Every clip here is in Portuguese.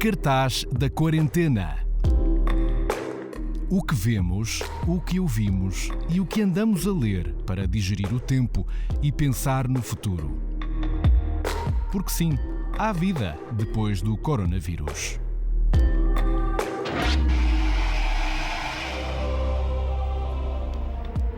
Cartaz da quarentena. O que vemos, o que ouvimos e o que andamos a ler para digerir o tempo e pensar no futuro. Porque sim, há vida depois do coronavírus.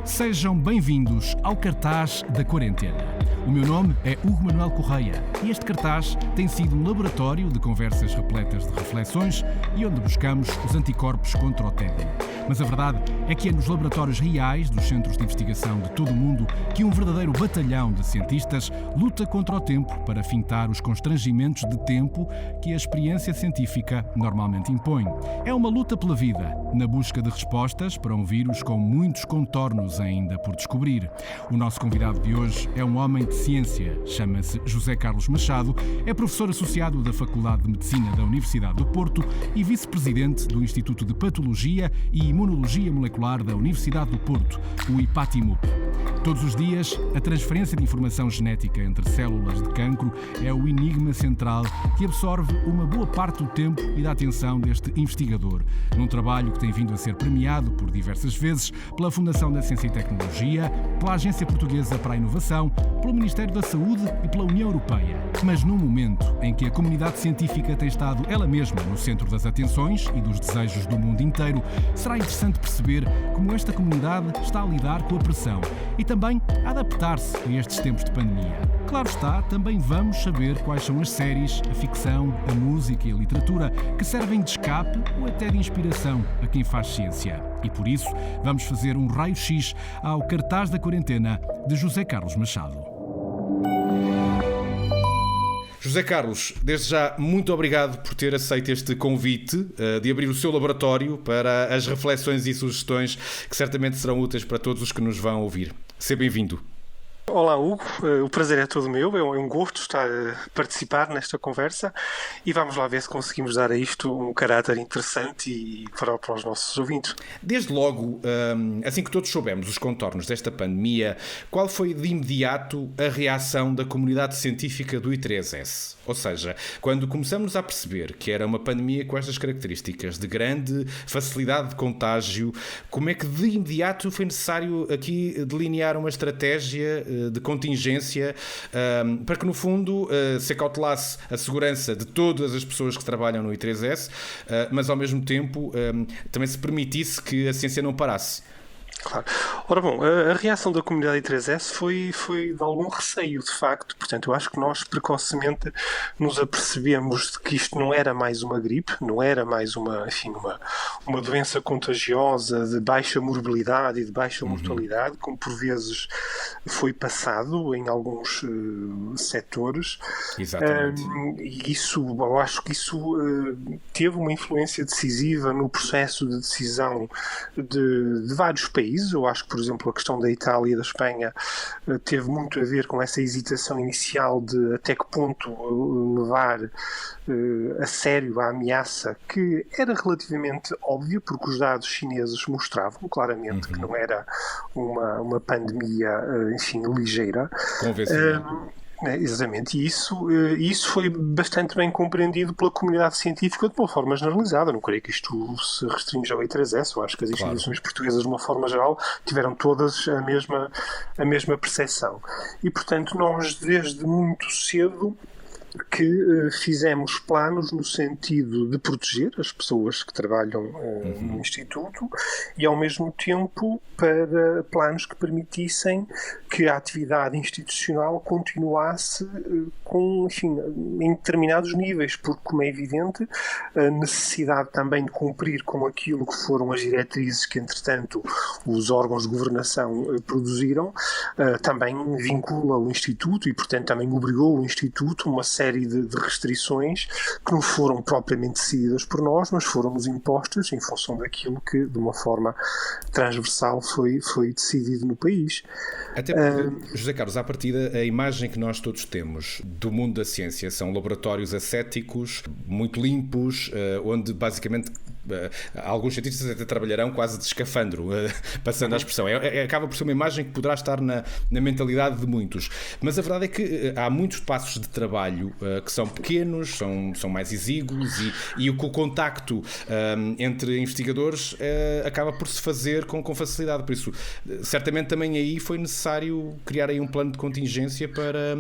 Sejam bem-vindos ao Cartaz da Quarentena. O meu nome é Hugo Manuel Correia e este cartaz tem sido um laboratório de conversas repletas de reflexões e onde buscamos os anticorpos contra o tédio. Mas a verdade é que é nos laboratórios reais dos centros de investigação de todo o mundo que um verdadeiro batalhão de cientistas luta contra o tempo para fintar os constrangimentos de tempo que a experiência científica normalmente impõe. É uma luta pela vida, na busca de respostas para um vírus com muitos contornos ainda por descobrir. O nosso convidado de hoje é um homem de ciência, chama-se José Carlos Machado, é professor associado da Faculdade de Medicina da Universidade do Porto e vice-presidente do Instituto de Patologia e Imunologia Molecular da Universidade do Porto, o IPATIMUP. Todos os dias, a transferência de informação genética entre células de cancro é o enigma central que absorve uma boa parte do tempo e da atenção deste investigador, num trabalho que tem vindo a ser premiado por diversas vezes pela Fundação da Ciência e Tecnologia, pela Agência Portuguesa para a Inovação, pelo Ministério da Saúde e pela União Europeia. Mas num momento em que a comunidade científica tem estado ela mesma no centro das atenções e dos desejos do mundo inteiro, será interessante perceber como esta comunidade está a lidar com a pressão e também a adaptar-se a estes tempos de pandemia. Claro está, também vamos saber quais são as séries, a ficção, a música e a literatura que servem de escape ou até de inspiração a quem faz ciência. E por isso vamos fazer um raio-x ao Cartaz da Quarentena de José Carlos Machado. José Carlos, desde já, muito obrigado por ter aceito este convite de abrir o seu laboratório para as reflexões e sugestões que certamente serão úteis para todos os que nos vão ouvir. Seja bem-vindo. Olá, Hugo. O prazer é todo meu. É um gosto estar a participar nesta conversa e vamos lá ver se conseguimos dar a isto um caráter interessante e para os nossos ouvintes. Desde logo, assim que todos soubemos os contornos desta pandemia, qual foi de imediato a reação da comunidade científica do I3S? Ou seja, quando começamos a perceber que era uma pandemia com estas características de grande facilidade de contágio, como é que de imediato foi necessário aqui delinear uma estratégia de contingência para que, no fundo, se acautelasse a segurança de todas as pessoas que trabalham no I3S, mas, ao mesmo tempo, também se permitisse que a ciência não parasse? Claro. Ora bom, a reação da comunidade I3S foi de algum receio, de facto. Portanto, eu acho que nós precocemente nos apercebemos de que isto não era mais uma gripe, não era mais uma doença contagiosa de baixa morbilidade e de baixa mortalidade, como por vezes foi passado em alguns setores. Exatamente. E eu acho que isso teve uma influência decisiva no processo de decisão de vários países. Eu acho que, por exemplo, a questão da Itália e da Espanha teve muito a ver com essa hesitação inicial de até que ponto levar a sério a ameaça, que era relativamente óbvia, porque os dados chineses mostravam claramente que não era uma pandemia, ligeira. Convencional. Exatamente, e isso foi bastante bem compreendido pela comunidade científica de uma forma generalizada. Não creio que isto se restrinja ao I3S. Eu acho que as instituições portuguesas, de uma forma geral, tiveram todas a mesma percepção. E, portanto, nós, desde muito cedo, que fizemos planos no sentido de proteger as pessoas que trabalham no Instituto e, ao mesmo tempo, para planos que permitissem que a atividade institucional continuasse em determinados níveis, porque, como é evidente, a necessidade também de cumprir com aquilo que foram as diretrizes que, entretanto, os órgãos de governação produziram, também vincula o Instituto e, portanto, também obrigou o Instituto a uma série de restrições que não foram propriamente decididas por nós, mas foram-nos impostas em função daquilo que, de uma forma transversal, foi decidido no país. Até porque, José Carlos, à partida, a imagem que nós todos temos do mundo da ciência são laboratórios ascéticos, muito limpos, onde basicamente alguns cientistas até trabalharão quase de escafandro, passando a expressão. Acaba por ser uma imagem que poderá estar na mentalidade de muitos. Mas a verdade é que há muitos passos de trabalho que são pequenos, são mais exíguos e o contacto entre investigadores acaba por se fazer com facilidade. Por isso, certamente também aí foi necessário criar aí um plano de contingência para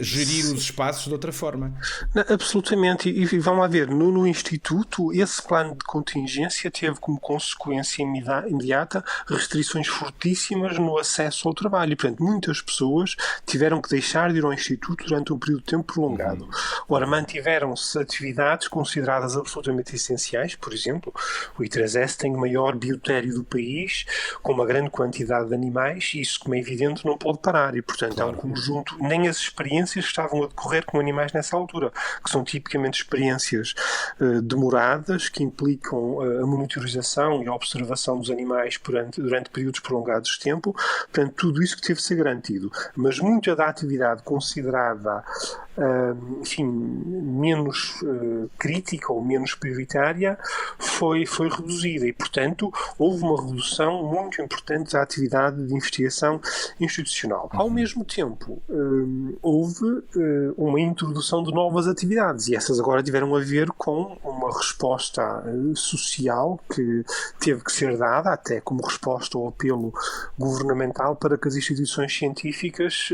gerir os espaços de outra forma. Não, absolutamente. E vamos lá ver, no Instituto, esse plano de contingência teve como consequência imediata restrições fortíssimas no acesso ao trabalho. E, portanto, muitas pessoas tiveram que deixar de ir ao Instituto durante um período de tempo prolongado. Ora, mantiveram-se atividades consideradas absolutamente essenciais. Por exemplo, o I3S tem o maior biotério do país, com uma grande quantidade de animais, e isso, como é evidente, não pode parar. E, portanto, claro, há um conjunto, nem as experiências que estavam a decorrer com animais nessa altura, que são tipicamente experiências demoradas, que implicam a monitorização e a observação dos animais durante períodos prolongados de tempo. Portanto, tudo isso que teve de ser garantido. Mas muita da atividade considerada menos crítica ou menos prioritária foi reduzida e, portanto, houve uma redução muito importante da atividade de investigação institucional. Ao mesmo tempo, houve uma introdução de novas atividades e essas agora tiveram a ver com uma resposta social que teve que ser dada, até como resposta ao apelo governamental para que as instituições científicas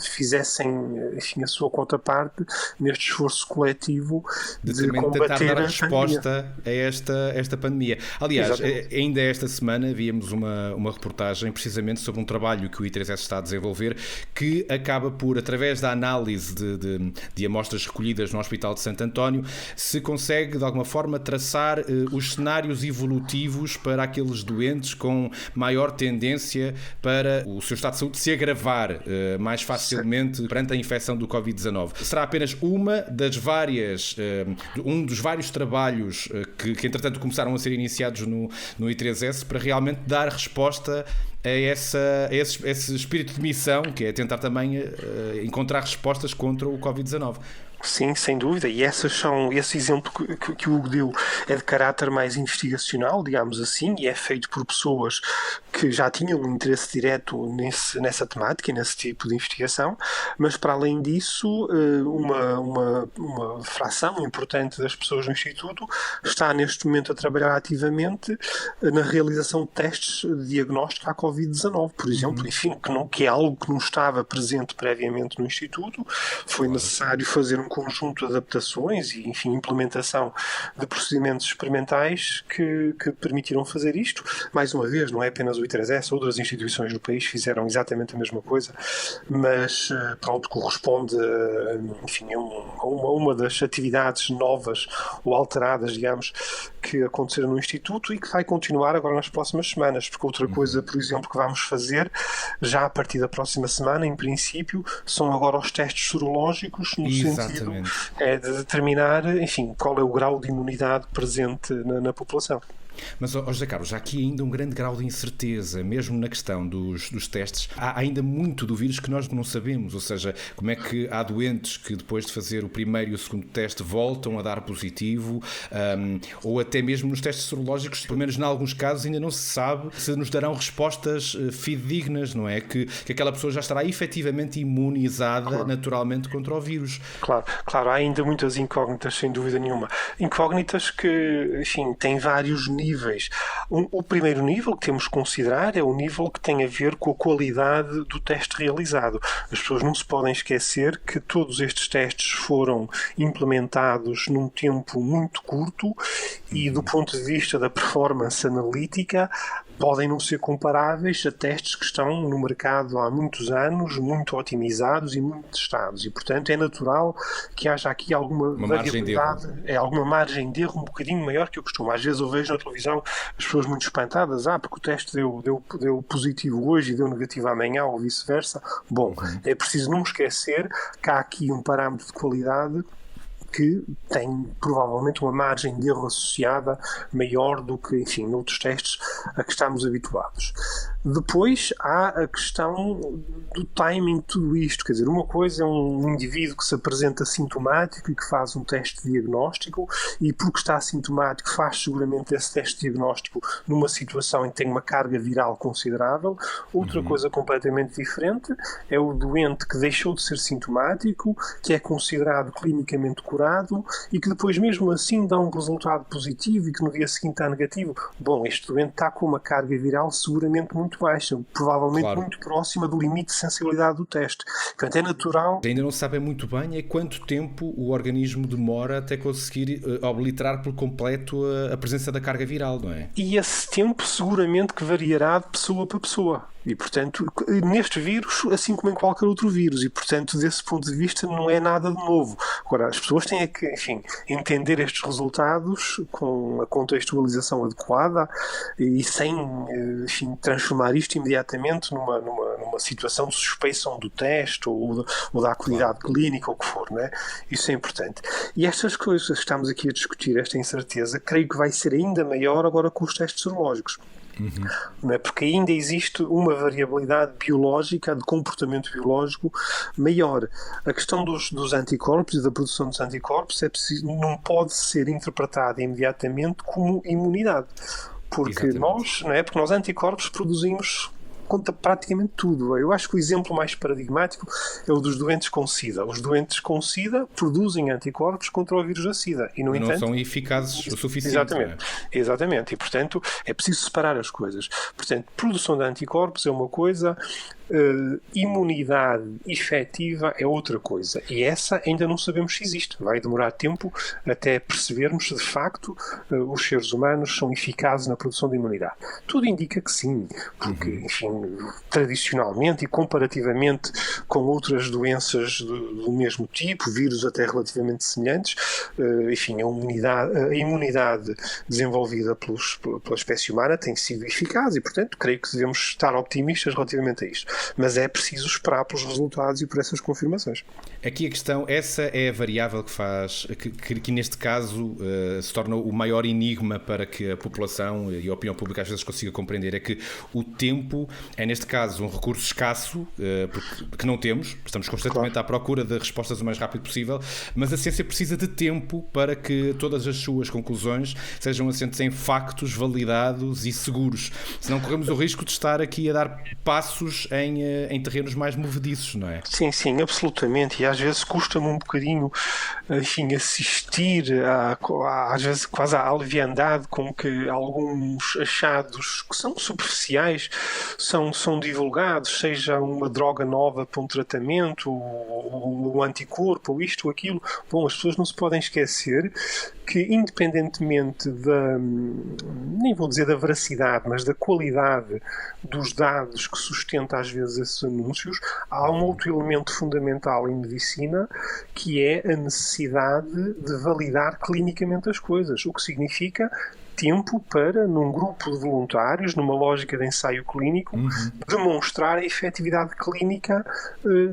fizessem a sua quota parte neste esforço coletivo de combater tentar dar a resposta a esta pandemia. Aliás, ainda esta semana víamos uma reportagem precisamente sobre um trabalho que o I3S está a desenvolver que acaba por, através da análise de amostras recolhidas no Hospital de Santo António, se consegue de alguma forma traçar os cenários evolutivos para aqueles doentes com maior tendência para o seu estado de saúde se agravar mais facilmente perante a infecção do Covid-19. Será apenas um dos vários trabalhos que entretanto começaram a ser iniciados no I3S para realmente dar resposta a esse espírito de missão, que é tentar também encontrar respostas contra o Covid-19. Sim, sem dúvida, e esse exemplo que o Hugo deu é de caráter mais investigacional, digamos assim, e é feito por pessoas que já tinham um interesse direto nessa temática e nesse tipo de investigação, mas para além disso, uma fração importante das pessoas no Instituto está neste momento a trabalhar ativamente na realização de testes de diagnóstico à Covid-19, por exemplo, enfim, que é algo que não estava presente previamente no Instituto, foi necessário fazer um conjunto de adaptações e, enfim, implementação de procedimentos experimentais que permitiram fazer isto. Mais uma vez, não é apenas o I3S, outras instituições do país fizeram exatamente a mesma coisa, mas, pronto, corresponde, enfim, a uma das atividades novas ou alteradas, digamos, que aconteceram no Instituto e que vai continuar agora nas próximas semanas, porque outra coisa, por exemplo, que vamos fazer já a partir da próxima semana, em princípio, são agora os testes sorológicos no sentido de determinar, enfim, qual é o grau de imunidade presente na população. Mas, José Carlos, há aqui ainda um grande grau de incerteza, mesmo na questão dos testes. Há ainda muito do vírus que nós não sabemos, ou seja, como é que há doentes que depois de fazer o primeiro e o segundo teste voltam a dar positivo, ou até mesmo nos testes sorológicos, pelo menos em alguns casos, ainda não se sabe se nos darão respostas fidedignas, não é? Que aquela pessoa já estará efetivamente imunizada naturalmente contra o vírus. Claro, há ainda muitas incógnitas, sem dúvida nenhuma. Incógnitas que, enfim, têm vários níveis. O primeiro nível que temos que considerar é o nível que tem a ver com a qualidade do teste realizado. As pessoas não se podem esquecer que todos estes testes foram implementados num tempo muito curto e, do ponto de vista da performance analítica, podem não ser comparáveis a testes que estão no mercado há muitos anos, muito otimizados e muito testados. E, portanto, é natural que haja aqui alguma variabilidade, alguma margem de erro um bocadinho maior que o costume. Às vezes eu vejo na televisão as pessoas muito espantadas, porque o teste deu positivo hoje e deu negativo amanhã, ou vice-versa. Bom, é preciso não esquecer que há aqui um parâmetro de qualidade que tem provavelmente uma margem de erro associada maior do que, enfim, noutros testes a que estamos habituados. Depois há a questão do timing de tudo isto. Quer dizer, uma coisa é um indivíduo que se apresenta sintomático e que faz um teste diagnóstico e, porque está sintomático, faz seguramente esse teste diagnóstico numa situação em que tem uma carga viral considerável. Outra coisa completamente diferente é o doente que deixou de ser sintomático, que é considerado clinicamente curado e que depois, mesmo assim, dá um resultado positivo e que no dia seguinte está negativo. Bom, este doente está com uma carga viral seguramente muito baixa, provavelmente muito próxima do limite de sensibilidade do teste. Portanto, é natural. Ainda não se sabe muito bem é quanto tempo o organismo demora até conseguir obliterar por completo a presença da carga viral, não é? E esse tempo seguramente que variará de pessoa para pessoa. E, portanto, neste vírus, assim como em qualquer outro vírus, e, portanto, desse ponto de vista, não é nada de novo. Agora, as pessoas têm que, enfim, entender estes resultados com a contextualização adequada e sem, enfim, transformar isto imediatamente numa situação de suspeição do teste ou da acuidade clínica ou o que for, não é? Isso é importante. E estas coisas que estamos aqui a discutir, esta incerteza, creio que vai ser ainda maior agora com os testes serológicos. Não é? Porque ainda existe uma variabilidade biológica, de comportamento biológico maior. A questão dos anticorpos e da produção dos anticorpos não pode ser interpretada imediatamente como imunidade. Porque nós anticorpos produzimos conta praticamente tudo. Eu acho que o exemplo mais paradigmático é o dos doentes com SIDA. Os doentes com SIDA produzem anticorpos contra o vírus da SIDA. E, no entanto, não são eficazes o suficiente. Exatamente. Exatamente. E, portanto, é preciso separar as coisas. Portanto, produção de anticorpos é uma coisa, imunidade efetiva é outra coisa. E essa ainda não sabemos se existe. Vai demorar tempo até percebermos se, de facto, os seres humanos são eficazes na produção de imunidade. Tudo indica que sim, porque, enfim, tradicionalmente e comparativamente com outras doenças do mesmo tipo, vírus até relativamente semelhantes, enfim, a imunidade desenvolvida pela espécie humana tem sido eficaz e, portanto, creio que devemos estar otimistas relativamente a isto. Mas é preciso esperar pelos resultados e por essas confirmações. Aqui a questão, essa é a variável que faz, que neste caso se torna o maior enigma para que a população e a opinião pública às vezes consiga compreender, é que o tempo é neste caso um recurso escasso, que não temos, estamos constantemente à procura de respostas o mais rápido possível, mas a ciência precisa de tempo para que todas as suas conclusões sejam assentes em factos validados e seguros, senão corremos o risco de estar aqui a dar passos em terrenos mais movediços, não é? Sim, sim, absolutamente. E às vezes custa-me um bocadinho, enfim, assistir às vezes quase à leviandade com que alguns achados que são superficiais são divulgados, seja uma droga nova para um tratamento, ou um anticorpo, ou isto ou aquilo. Bom, as pessoas não se podem esquecer que, independentemente nem vou dizer da veracidade, mas da qualidade dos dados que sustenta às vezes esses anúncios, há um outro elemento fundamental em medicina, que é a necessidade de validar clinicamente as coisas, o que significa tempo para, num grupo de voluntários, numa lógica de ensaio clínico, demonstrar a efetividade clínica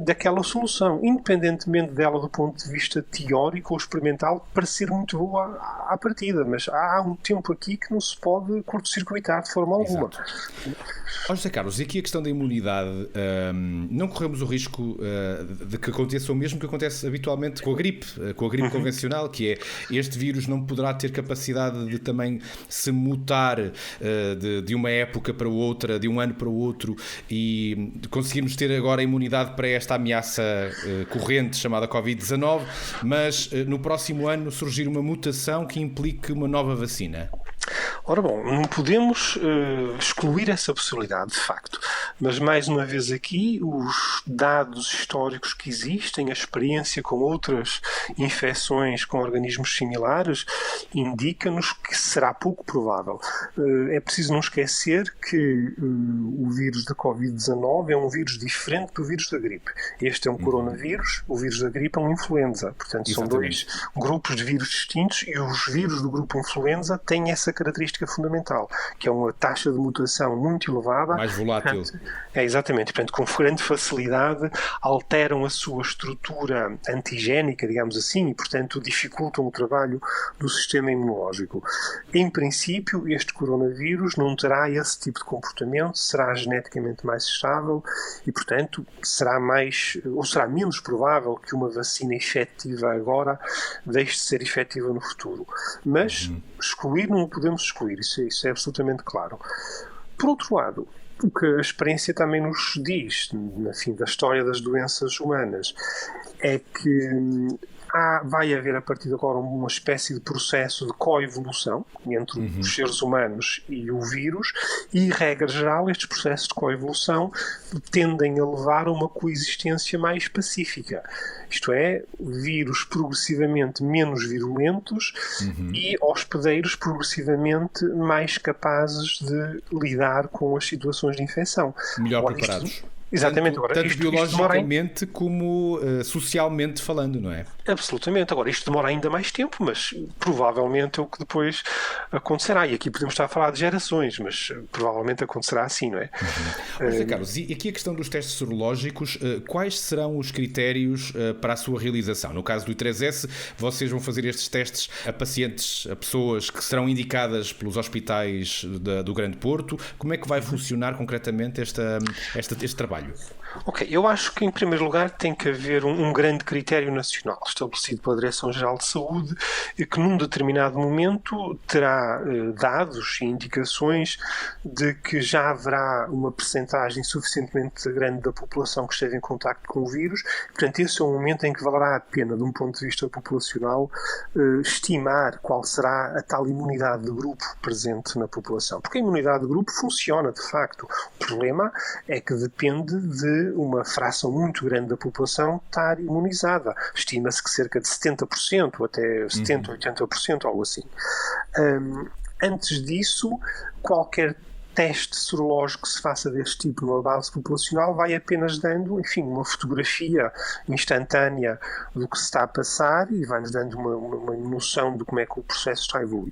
daquela solução, independentemente dela do ponto de vista teórico ou experimental, parecer muito boa à partida, mas há um tempo aqui que não se pode curto-circuitar de forma alguma. José Carlos, e aqui a questão da imunidade, não corremos o risco de que aconteça o mesmo que acontece habitualmente com a gripe convencional, que é este vírus não poderá ter capacidade de também se mutar de uma época para outra, de um ano para o outro, e conseguirmos ter agora a imunidade para esta ameaça corrente chamada Covid-19, mas no próximo ano surgir uma mutação que implique uma nova vacina? Ora bom, não podemos excluir essa possibilidade, de facto, mas mais uma vez aqui, os dados históricos que existem, a experiência com outras infecções com organismos similares, indica-nos que será pouco provável. É preciso não esquecer que o vírus da Covid-19 é um vírus diferente do vírus da gripe. Este é um coronavírus, o vírus da gripe é uma influenza, portanto são dois grupos de vírus distintos e os vírus do grupo influenza têm essa característica característica fundamental, que é uma taxa de mutação muito elevada. Mais volátil. Portanto, exatamente. Portanto, com grande facilidade alteram a sua estrutura antigénica, digamos assim, e, portanto, dificultam o trabalho do sistema imunológico. Em princípio, este coronavírus não terá esse tipo de comportamento, será geneticamente mais estável e, portanto, será menos provável que uma vacina efetiva agora deixe de ser efetiva no futuro. Mas excluir não podemos excluir, isso é absolutamente claro. Por outro lado, o que a experiência também nos diz, no fim da história das doenças humanas, é que vai haver a partir de agora uma espécie de processo de coevolução entre os seres humanos e o vírus e, regra geral, estes processos de coevolução tendem a levar a uma coexistência mais pacífica. Isto é, vírus progressivamente menos virulentos e hospedeiros progressivamente mais capazes de lidar com as situações de infecção. Melhor preparados. Exatamente. Tanto biologicamente como socialmente falando, não é? Absolutamente. Agora, isto demora ainda mais tempo, mas provavelmente é o que depois acontecerá. E aqui podemos estar a falar de gerações, mas provavelmente acontecerá assim, não é? José Carlos, e aqui a questão dos testes sorológicos, quais serão os critérios para a sua realização? No caso do I3S, vocês vão fazer estes testes a pacientes, a pessoas que serão indicadas pelos hospitais do Grande Porto. Como é que vai funcionar concretamente este trabalho? Ok, eu acho que em primeiro lugar tem que haver um grande critério nacional estabelecido pela Direção-Geral de Saúde e que num determinado momento terá dados e indicações de que já haverá uma percentagem suficientemente grande da população que esteve em contacto com o vírus. Portanto, esse é o momento em que valerá a pena, de um ponto de vista populacional, estimar qual será a tal imunidade de grupo presente na população. Porque a imunidade de grupo funciona, de facto. O problema é que depende de uma fração muito grande da população estar imunizada. Estima-se que cerca de 70%, até 70%, 80%, algo assim. Antes disso, qualquer teste sorológico que se faça deste tipo numa base populacional vai apenas dando, enfim, uma fotografia instantânea do que se está a passar e vai-nos dando uma noção de como é que o processo está a evoluir.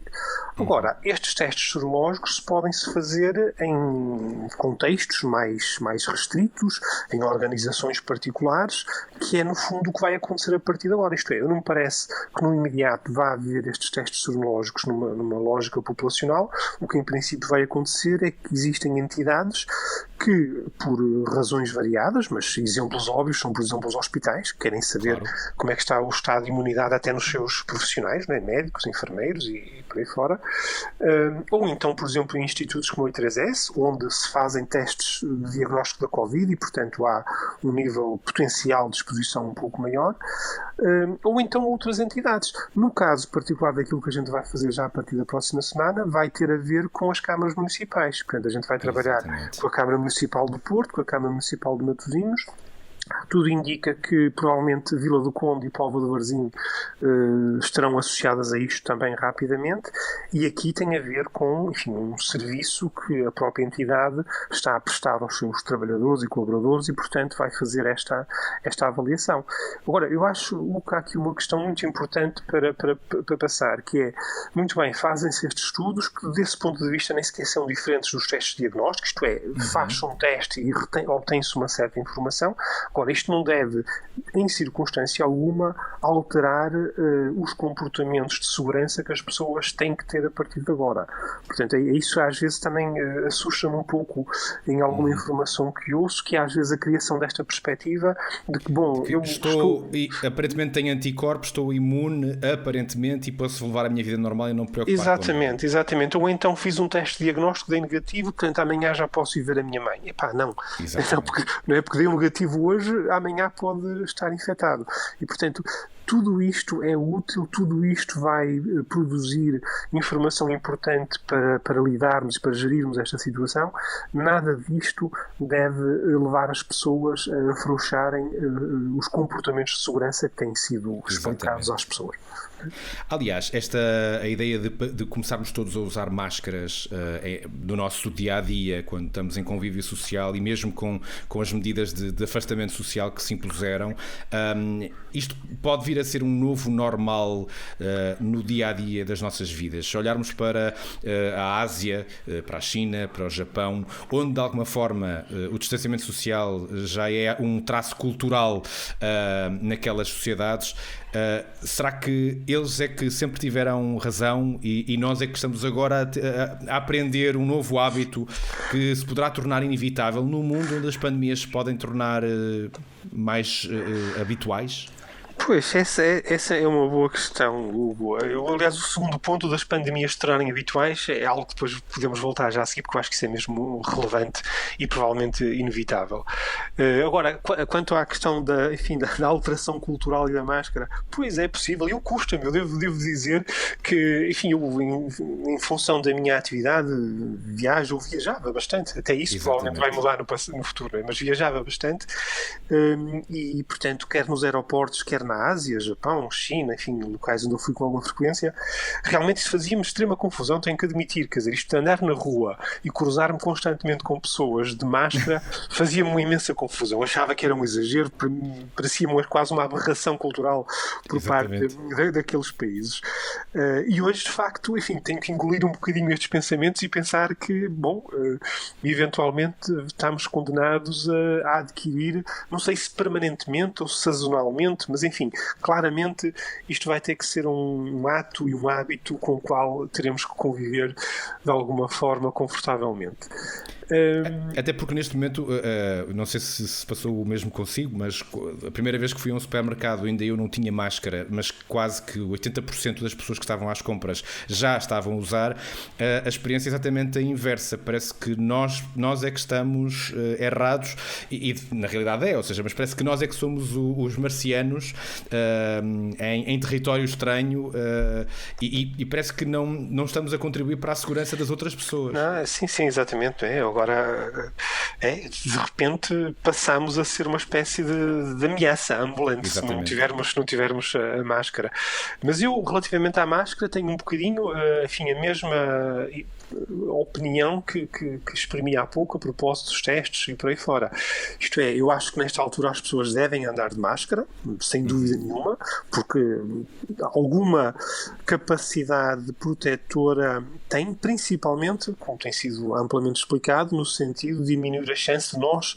Agora, estes testes sorológicos podem-se fazer em contextos mais restritos, em organizações particulares, que é, no fundo, o que vai acontecer a partir de agora. Isto é, não me parece que no imediato vá haver estes testes sorológicos numa lógica populacional. O que, em princípio, vai acontecer é que existem entidades que, por razões variadas, mas exemplos óbvios são, por exemplo, os hospitais, que querem saber como é que está o estado de imunidade até nos seus profissionais, não é? Médicos, enfermeiros e por aí fora. Ou então, por exemplo, em institutos como o I3S, onde se fazem testes de diagnóstico da Covid e, portanto, há um nível potencial de exposição um pouco maior. Ou então outras entidades. No caso particular daquilo que a gente vai fazer já a partir da próxima semana, vai ter a ver com as câmaras municipais. Portanto, a gente vai trabalhar com a Câmara Municipal do Porto, com a Câmara Municipal de Matosinhos. Tudo indica que provavelmente Vila do Conde e Póvoa de Varzim estarão associadas a isto também rapidamente, e aqui tem a ver com, enfim, um serviço que a própria entidade está a prestar aos seus trabalhadores e colaboradores e, portanto, vai fazer esta avaliação. Agora, eu acho que há aqui uma questão muito importante para passar, que é, muito bem, fazem-se estes estudos que, desse ponto de vista, nem sequer são diferentes dos testes diagnósticos, isto é, faz-se um teste e obtém-se uma certa informação. Agora, isto não deve, em circunstância alguma, alterar os comportamentos de segurança que as pessoas têm que ter a partir de agora. Portanto, isso às vezes também assusta-me um pouco em alguma informação que ouço, que é às vezes a criação desta perspectiva de que, bom, eu estou... E aparentemente tenho anticorpos, estou imune, aparentemente, e posso levar a minha vida normal e não me preocupar. Exatamente. Ou então fiz um teste de diagnóstico, dei negativo, portanto amanhã já posso ir ver a minha mãe. Epá, não. Não é porque dei um negativo hoje, amanhã pode estar infectado. E, portanto, tudo isto é útil, tudo isto vai produzir informação importante para lidarmos, para gerirmos esta situação. Nada disto deve levar as pessoas a afrouxarem os comportamentos de segurança que têm sido explicados às pessoas. Aliás, a ideia de começarmos todos a usar máscaras do nosso dia-a-dia, quando estamos em convívio social e mesmo com as medidas de afastamento social que se impuseram, isto pode vir vir a ser um novo normal no dia-a-dia das nossas vidas. Se olharmos para a Ásia, para a China, para o Japão, onde de alguma forma o distanciamento social já é um traço cultural naquelas sociedades, será que eles é que sempre tiveram razão e nós é que estamos agora a aprender um novo hábito que se poderá tornar inevitável num mundo onde as pandemias se podem tornar mais habituais? Pois, essa é uma boa questão, Hugo. Aliás, o segundo ponto das pandemias se tornarem habituais é algo que depois podemos voltar já a seguir, porque eu acho que isso é mesmo relevante e provavelmente inevitável. Agora, quanto à questão da alteração cultural e da máscara, pois é possível, eu custa-me, eu devo dizer que, enfim, eu, em função da minha atividade, viajava bastante, até isso provavelmente vai mudar no futuro, mas viajava bastante, e, portanto, quer nos aeroportos, quer na Ásia, Japão, China, enfim, locais onde eu fui com alguma frequência, realmente isso fazia-me extrema confusão, tenho que admitir, quer dizer, isto de andar na rua e cruzar-me constantemente com pessoas de máscara fazia-me uma imensa confusão, achava que era um exagero, parecia-me quase uma aberração cultural por parte daqueles países. E hoje, de facto, enfim, tenho que engolir um bocadinho estes pensamentos e pensar que, bom, eventualmente estamos condenados a adquirir, não sei se permanentemente ou sazonalmente, mas enfim, claramente isto vai ter que ser um ato e um hábito com o qual teremos que conviver de alguma forma confortavelmente. Até porque neste momento, não sei se passou o mesmo consigo, mas a primeira vez que fui a um supermercado ainda eu não tinha máscara, mas quase que 80% das pessoas que estavam às compras já estavam a usar. A experiência é exatamente a inversa, parece que nós é que estamos errados e na realidade ou seja, mas parece que nós é que somos os marcianos em território estranho, e parece que não estamos a contribuir para a segurança das outras pessoas. Sim, exatamente. Agora, de repente, passamos a ser uma espécie de ameaça ambulante se não tivermos a máscara. Mas eu, relativamente à máscara, tenho um bocadinho, enfim, a mesma opinião que exprimi há pouco a propósito dos testes e por aí fora. Isto é, eu acho que nesta altura as pessoas devem andar de máscara, sem dúvida nenhuma, porque alguma capacidade protetora tem, principalmente, como tem sido amplamente explicado, no sentido de diminuir a chance de nós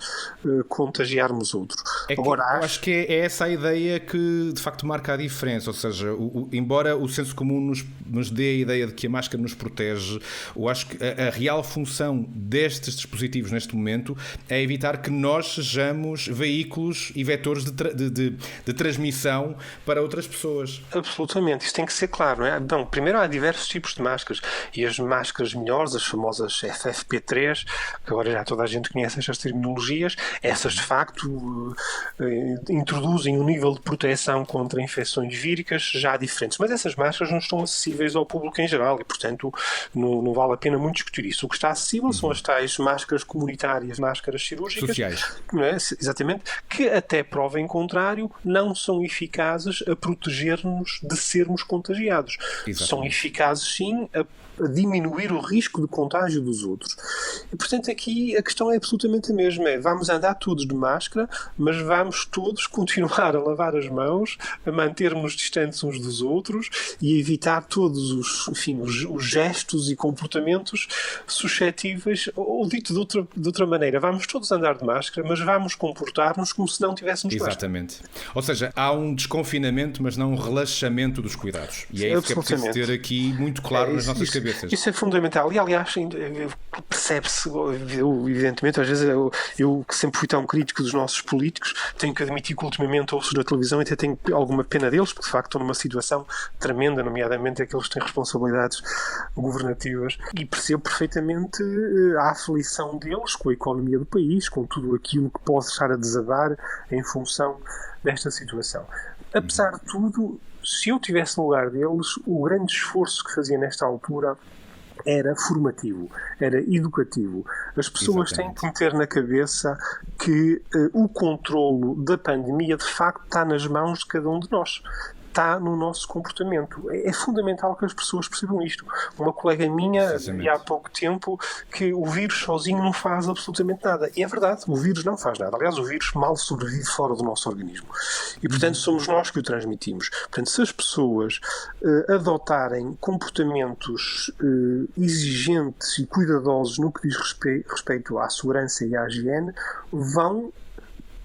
contagiarmos outro. Agora, eu acho que é essa a ideia que de facto marca a diferença, ou seja, embora o senso comum nos dê a ideia de que a máscara nos protege, eu acho que a real função destes dispositivos neste momento é evitar que nós sejamos veículos e vetores de transmissão para outras pessoas. Absolutamente, isso tem que ser claro, não é? Bom, primeiro há diversos tipos de máscaras e as máscaras melhores, as famosas FFP3, que agora já toda a gente conhece estas terminologias, essas de facto introduzem um nível de proteção contra infecções víricas já diferentes, mas essas máscaras não estão acessíveis ao público em geral e, portanto, não vale a pena muito discutir isso. O que está acessível são as tais máscaras comunitárias, máscaras cirúrgicas, sociais, não é? Exatamente, que até prova em contrário não são eficazes a proteger-nos de sermos contagiados. Exatamente. São eficazes sim a diminuir o risco de contágio dos outros. E, portanto, aqui a questão é absolutamente a mesma. Vamos andar todos de máscara, mas vamos todos continuar a lavar as mãos, a manter-nos distantes uns dos outros e evitar todos os gestos e comportamentos suscetíveis, ou dito de outra maneira, vamos todos andar de máscara, mas vamos comportar-nos como se não tivéssemos máscara. Exatamente. Ou seja, há um desconfinamento, mas não um relaxamento dos cuidados. E é isso que é preciso ter aqui muito claro nas nossas cabeças. Isso é fundamental. E, aliás, percebe-se, evidentemente, às vezes eu que sempre fui tão crítico dos nossos políticos, tenho que admitir que ultimamente ouço na televisão e até tenho alguma pena deles, porque de facto estão numa situação tremenda, nomeadamente aqueles que têm responsabilidades governativas, e percebo perfeitamente a aflição deles com a economia do país, com tudo aquilo que pode estar a desabar em função desta situação. Apesar de tudo, se eu estivesse no lugar deles, o grande esforço que fazia nesta altura era formativo, era educativo. As pessoas têm que meter na cabeça que o controlo da pandemia de facto está nas mãos de cada um de nós. está no nosso comportamento. É fundamental que as pessoas percebam isto. Uma colega minha dizia há pouco tempo que o vírus sozinho não faz absolutamente nada. E é verdade, o vírus não faz nada. Aliás, o vírus mal sobrevive fora do nosso organismo. E, portanto, somos nós que o transmitimos. Portanto, se as pessoas adotarem comportamentos exigentes e cuidadosos no que diz respeito à segurança e à higiene, vão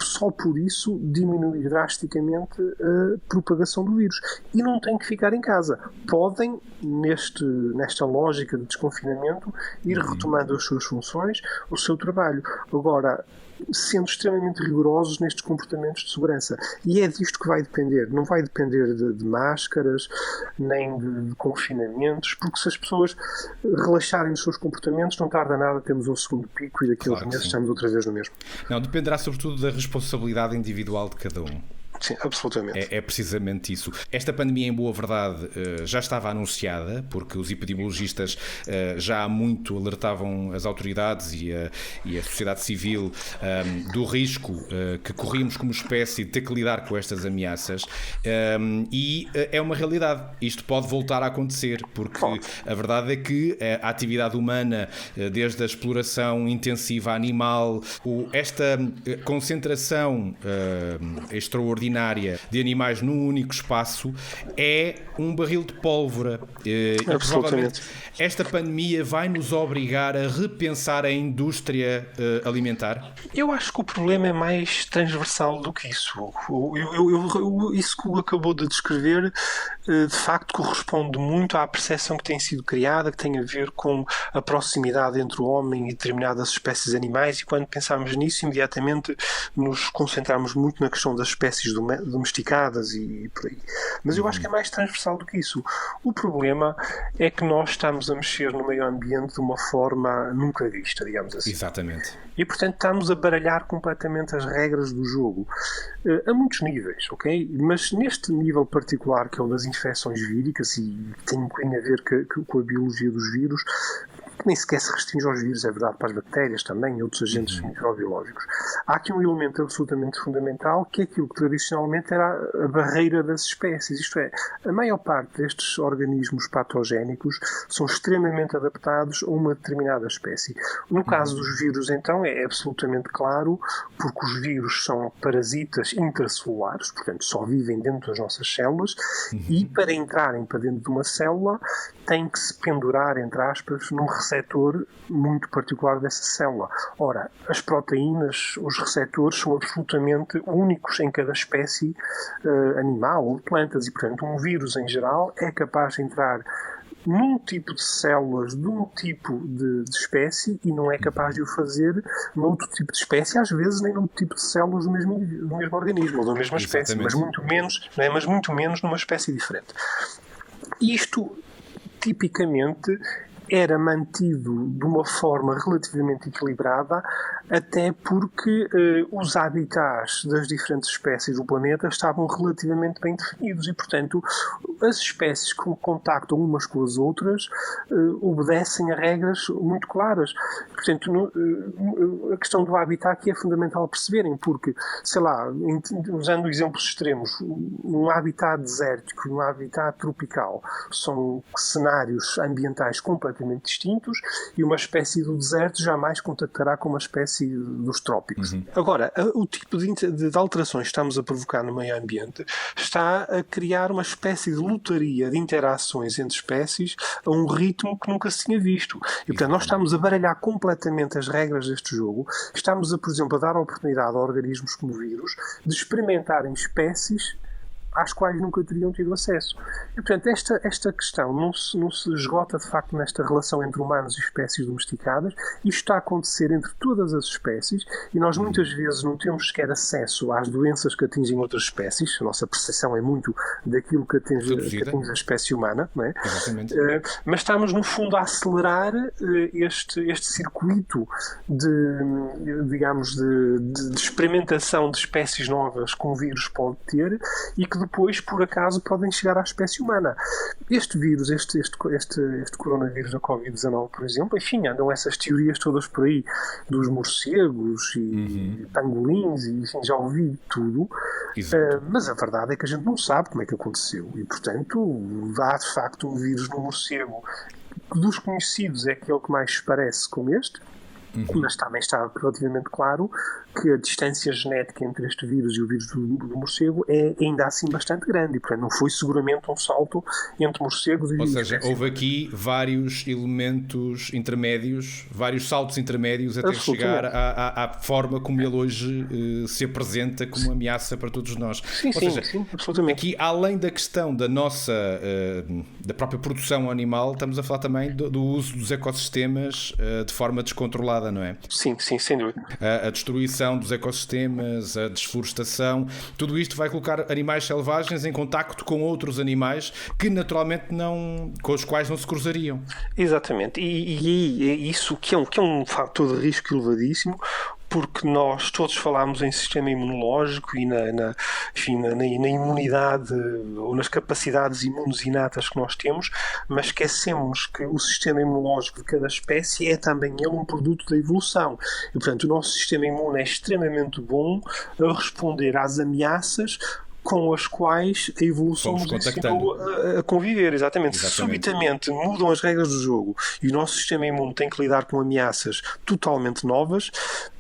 só por isso diminuir drasticamente a propagação do vírus. E não têm que ficar em casa. Podem, nesta lógica de desconfinamento, ir retomando as suas funções, o seu trabalho. Agora, sendo extremamente rigorosos nestes comportamentos de segurança. E é disto que vai depender. Não vai depender de máscaras, nem de confinamentos, porque se as pessoas relaxarem nos seus comportamentos, não tarda nada, temos um segundo pico e daqui a uns meses estamos outra vez no mesmo. Não, dependerá sobretudo da responsabilidade individual de cada um. Sim, absolutamente. É precisamente isso. Esta pandemia, em boa verdade, já estava anunciada, porque os epidemiologistas já há muito alertavam as autoridades e a sociedade civil do risco que corríamos como espécie de ter que lidar com estas ameaças, e é uma realidade. Isto pode voltar a acontecer, porque a verdade é que a atividade humana, desde a exploração intensiva animal, esta concentração extraordinária de animais num único espaço é um barril de pólvora. Provavelmente esta pandemia vai nos obrigar a repensar a indústria alimentar? Eu acho que o problema é mais transversal do que isso. Isso que o acabou de descrever de facto corresponde muito à percepção que tem sido criada, que tem a ver com a proximidade entre o homem e determinadas espécies animais, e quando pensamos nisso, imediatamente nos concentramos muito na questão das espécies domesticadas e por aí. Mas eu acho que é mais transversal do que isso. O problema é que nós estamos a mexer no meio ambiente de uma forma nunca vista, digamos assim. Exatamente. E, portanto, estamos a baralhar completamente as regras do jogo. A muitos níveis, ok? Mas neste nível particular, que é o das infecções víricas, e tem um bocadinho a ver com a biologia dos vírus, que nem sequer se restringe aos vírus, é verdade, para as bactérias também e outros agentes microbiológicos. Há aqui um elemento absolutamente fundamental, que é aquilo que tradicionalmente era a barreira das espécies. Isto é, a maior parte destes organismos patogénicos são extremamente adaptados a uma determinada espécie. No caso dos vírus, então, é absolutamente claro, porque os vírus são parasitas intracelulares, portanto, só vivem dentro das nossas células, e para entrarem para dentro de uma célula, têm que se pendurar, entre aspas, num receptor muito particular dessa célula. Ora, as proteínas, os receptores, são absolutamente únicos em cada espécie animal ou de plantas, e, portanto, um vírus em geral é capaz de entrar num tipo de células de um tipo de espécie e não é capaz de o fazer noutro tipo de espécie, às vezes nem num tipo de células do mesmo organismo ou da mesma espécie, mas muito menos numa espécie diferente. Isto, tipicamente, era mantido de uma forma relativamente equilibrada, até porque os habitats das diferentes espécies do planeta estavam relativamente bem definidos e, portanto, as espécies que contactam umas com as outras obedecem a regras muito claras. Portanto, a questão do habitat aqui é fundamental perceberem, porque, sei lá, usando exemplos extremos, um habitat desértico e um habitat tropical são cenários ambientais completamente distintos, e uma espécie do deserto jamais contactará com uma espécie dos trópicos. Agora, o tipo de alterações que estamos a provocar no meio ambiente está a criar uma espécie de lotaria de interações entre espécies a um ritmo que nunca se tinha visto. E, portanto, nós estamos a baralhar completamente as regras deste jogo. Estamos, por exemplo, a dar a oportunidade a organismos como vírus de experimentarem espécies às quais nunca teriam tido acesso. E, portanto, esta questão não se esgota, de facto, nesta relação entre humanos e espécies domesticadas. Isto está a acontecer entre todas as espécies e nós muitas vezes não temos sequer acesso às doenças que atingem outras espécies. A nossa percepção é muito daquilo que atinge a espécie humana, não é? Mas estamos, no fundo, a acelerar este circuito de experimentação de espécies novas que um vírus pode ter e que depois, por acaso, podem chegar à espécie humana. Este vírus, este coronavírus da Covid-19, por exemplo, enfim, andam essas teorias todas por aí, dos morcegos e pangolins, e enfim, já ouvi tudo, mas a verdade é que a gente não sabe como é que aconteceu, e portanto há de facto um vírus no morcego que dos conhecidos é aquele que mais se parece com este, mas também está relativamente claro que a distância genética entre este vírus e o vírus do morcego é ainda assim bastante grande, e portanto não foi seguramente um salto entre morcegos e vírus. Ou seja, houve aqui vários elementos intermédios, vários saltos intermédios até chegar à forma como ele hoje se apresenta como ameaça para todos nós. Sim, absolutamente. Aqui, além da questão da nossa, da própria produção animal, estamos a falar também do uso dos ecossistemas de forma descontrolada, não é? Sim, sem dúvida. A destruição dos ecossistemas, a desflorestação, tudo isto vai colocar animais selvagens em contacto com outros animais que naturalmente com os quais não se cruzariam. Exatamente, e isso que é um fator de risco elevadíssimo, porque nós todos falámos em sistema imunológico e na imunidade ou nas capacidades imunes inatas que nós temos, mas esquecemos que o sistema imunológico de cada espécie é também ele um produto da evolução. E, portanto, o nosso sistema imune é extremamente bom a responder às ameaças com as quais a evolução nos ensinou a conviver. Exatamente. Se subitamente mudam as regras do jogo e o nosso sistema imune tem que lidar com ameaças totalmente novas,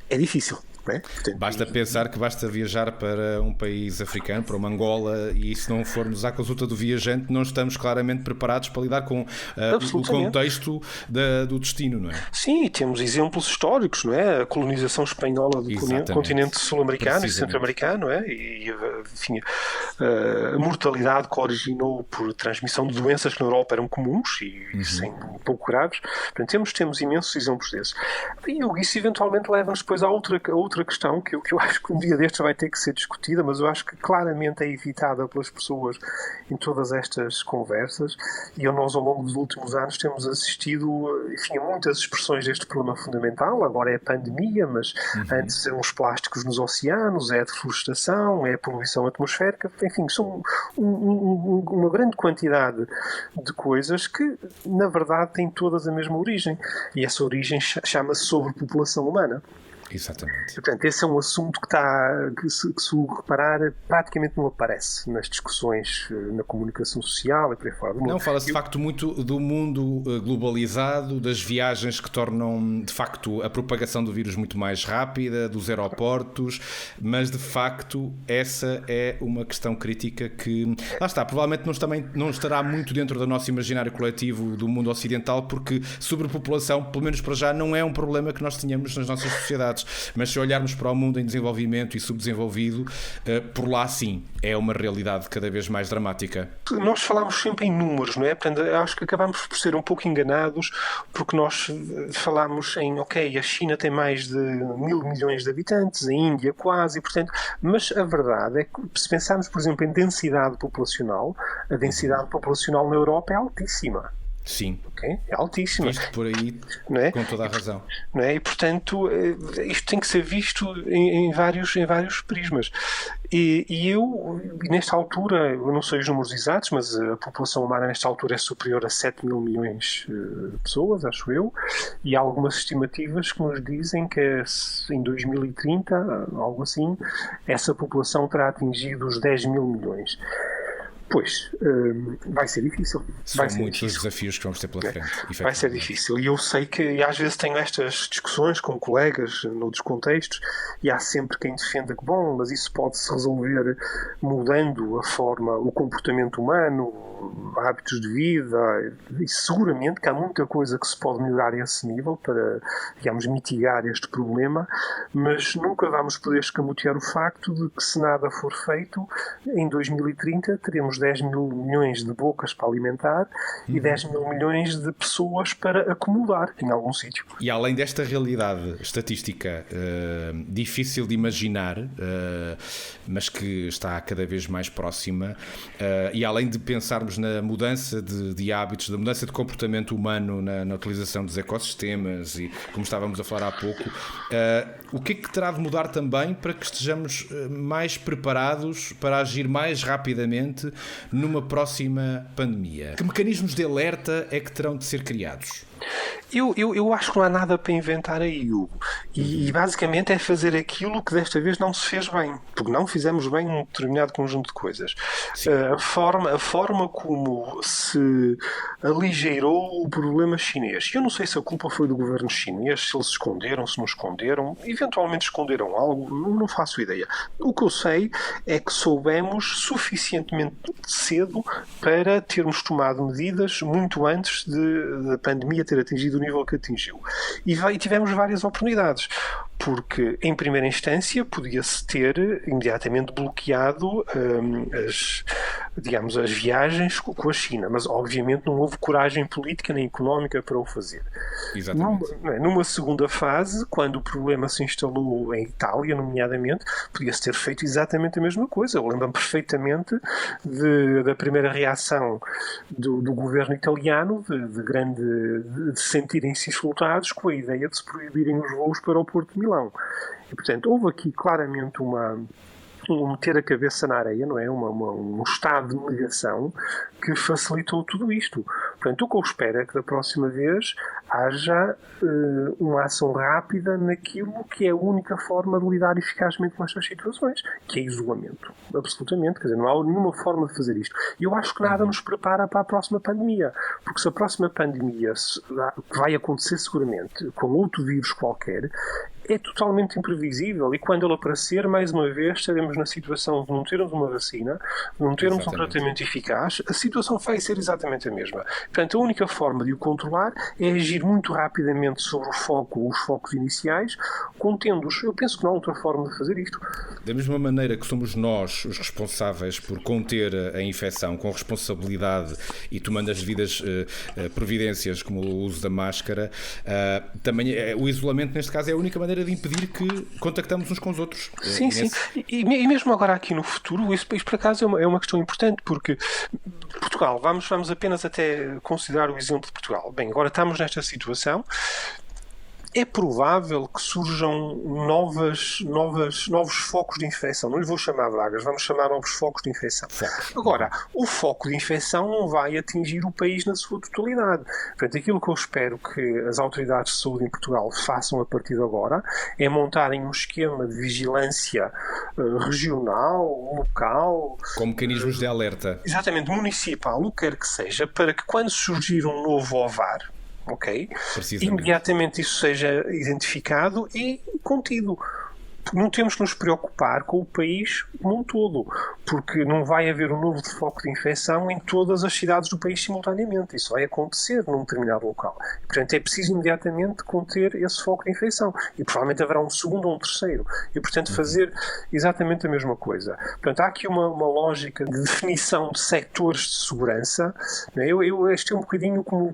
é difícil. É? Portanto, basta pensar que basta viajar para um país africano, para uma Angola, e se não formos à consulta do viajante, não estamos claramente preparados para lidar com o contexto do destino, não é? Sim, e temos exemplos históricos, não é? A colonização espanhola do continente sul-americano e centro-americano, não é? E enfim, a mortalidade que originou por transmissão de doenças que na Europa eram comuns e sem pouco graves. Portanto, temos imensos exemplos desses. E isso eventualmente leva-nos depois a outra questão que eu acho que um dia destes vai ter que ser discutida, mas eu acho que claramente é evitada pelas pessoas em todas estas conversas, e nós ao longo dos últimos anos temos assistido, enfim, a muitas expressões deste problema fundamental. Agora é a pandemia, mas antes eram os plásticos nos oceanos, é a deflorestação, é a poluição atmosférica, enfim, são uma grande quantidade de coisas que na verdade têm todas a mesma origem, e essa origem chama-se sobrepopulação humana. Exatamente. Portanto, esse é um assunto que se o reparar, praticamente não aparece nas discussões na comunicação social e por aí fora. Não, fala-se de facto muito do mundo globalizado, das viagens que tornam de facto a propagação do vírus muito mais rápida, dos aeroportos, mas de facto essa é uma questão crítica que, lá está, provavelmente não estará muito dentro do nosso imaginário coletivo do mundo ocidental, porque sobrepopulação, pelo menos para já, não é um problema que nós tenhamos nas nossas sociedades. Mas se olharmos para o mundo em desenvolvimento e subdesenvolvido, por lá sim, é uma realidade cada vez mais dramática. Nós falamos sempre em números, não é? Portanto, acho que acabamos por ser um pouco enganados, porque nós falamos em, a China tem mais de 1.000 milhões de habitantes, a Índia quase, portanto, mas a verdade é que se pensarmos, por exemplo, em densidade populacional, a densidade populacional na Europa é altíssima. Sim. É altíssima. Visto por aí, não é? Com toda a razão. Não é? E, portanto, isto tem que ser visto em vários prismas. E eu, nesta altura, eu não sei os números exatos, mas a população humana nesta altura é superior a 7 mil milhões de pessoas, acho eu, e há algumas estimativas que nos dizem que em 2030, algo assim, essa população terá atingido os 10 mil milhões. Pois, vai ser difícil. São muitos os desafios que vamos ter pela frente. Vai ser difícil. E eu sei que às vezes tenho estas discussões com colegas noutros contextos, e há sempre quem defenda que, mas isso pode-se resolver mudando a forma, o comportamento humano, hábitos de vida, e seguramente que há muita coisa que se pode melhorar a esse nível para, digamos, mitigar este problema, mas nunca vamos poder escamotear o facto de que, se nada for feito, em 2030 teremos 10 mil milhões de bocas para alimentar e 10 mil milhões de pessoas para acomodar em algum sítio. E além desta realidade estatística difícil de imaginar, mas que está cada vez mais próxima, e além de pensarmos na mudança de hábitos, da mudança de comportamento humano na utilização dos ecossistemas e como estávamos a falar há pouco, o que é que terá de mudar também para que estejamos mais preparados para agir mais rapidamente numa próxima pandemia? Que mecanismos de alerta é que terão de ser criados? Eu acho que não há nada para inventar aí, Hugo. E basicamente é fazer aquilo que desta vez não se fez bem, porque não fizemos bem um determinado conjunto de coisas. A forma como se aligeirou o problema chinês. Eu não sei se a culpa foi do governo chinês, se eles se esconderam, se não esconderam, eventualmente esconderam algo, não faço ideia. O que eu sei é que soubemos suficientemente cedo para termos tomado medidas muito antes da pandemia ter atingido o nível que atingiu. E tivemos várias oportunidades, porque em primeira instância podia-se ter imediatamente bloqueado as viagens com a China, mas obviamente não houve coragem política nem económica para o fazer. Exatamente. Numa segunda fase, quando o problema se instalou em Itália, nomeadamente, podia-se ter feito exatamente a mesma coisa. Eu lembro-me perfeitamente da primeira reação do governo italiano de sentirem-se insultados com a ideia de se proibirem os voos para o Porto de Milão. E, portanto, houve aqui claramente meter a cabeça na areia, não é? Um estado de negação que facilitou tudo isto. Portanto, o que eu espero é que da próxima vez haja uma ação rápida naquilo que é a única forma de lidar eficazmente com estas situações, que é isolamento. Absolutamente. Quer dizer, não há nenhuma forma de fazer isto. E eu acho que nada nos prepara para a próxima pandemia. Porque se a próxima pandemia que vai acontecer seguramente com outro vírus qualquer, é totalmente imprevisível e quando ele aparecer, mais uma vez, estaremos na situação de não termos uma vacina, de não termos um tratamento eficaz, a situação vai ser exatamente a mesma. Portanto, a única forma de o controlar é agir muito rapidamente sobre os focos iniciais, contendo-os. Eu penso que não há outra forma de fazer isto. Da mesma maneira que somos nós os responsáveis por conter a infecção com responsabilidade e tomando as devidas providências, como o uso da máscara, também o isolamento, neste caso, é a única maneira de impedir que contactamos uns com os outros. Sim, sim. E mesmo agora aqui no futuro, isso por acaso é uma questão importante, porque Portugal, vamos apenas até considerar o exemplo de Portugal. Bem, agora estamos nesta situação. É provável que surjam novos focos de infecção. Não lhe vou chamar vagas, vamos chamar novos focos de infecção. Agora, o foco de infecção não vai atingir o país na sua totalidade. Portanto, aquilo que eu espero que as autoridades de saúde em Portugal façam a partir de agora é montarem um esquema de vigilância regional, local. Com mecanismos de alerta. Exatamente, municipal, o que quer que seja, para que quando surgir um novo ovar, imediatamente isso seja identificado e contido. Não temos que nos preocupar com o país como um todo, porque não vai haver um novo foco de infecção em todas as cidades do país simultaneamente. Isso vai acontecer num determinado local. Portanto, é preciso imediatamente conter esse foco de infecção. E provavelmente haverá um segundo ou um terceiro. E, portanto, fazer exatamente a mesma coisa. Portanto, há aqui uma lógica de definição de setores de segurança. Este é um bocadinho como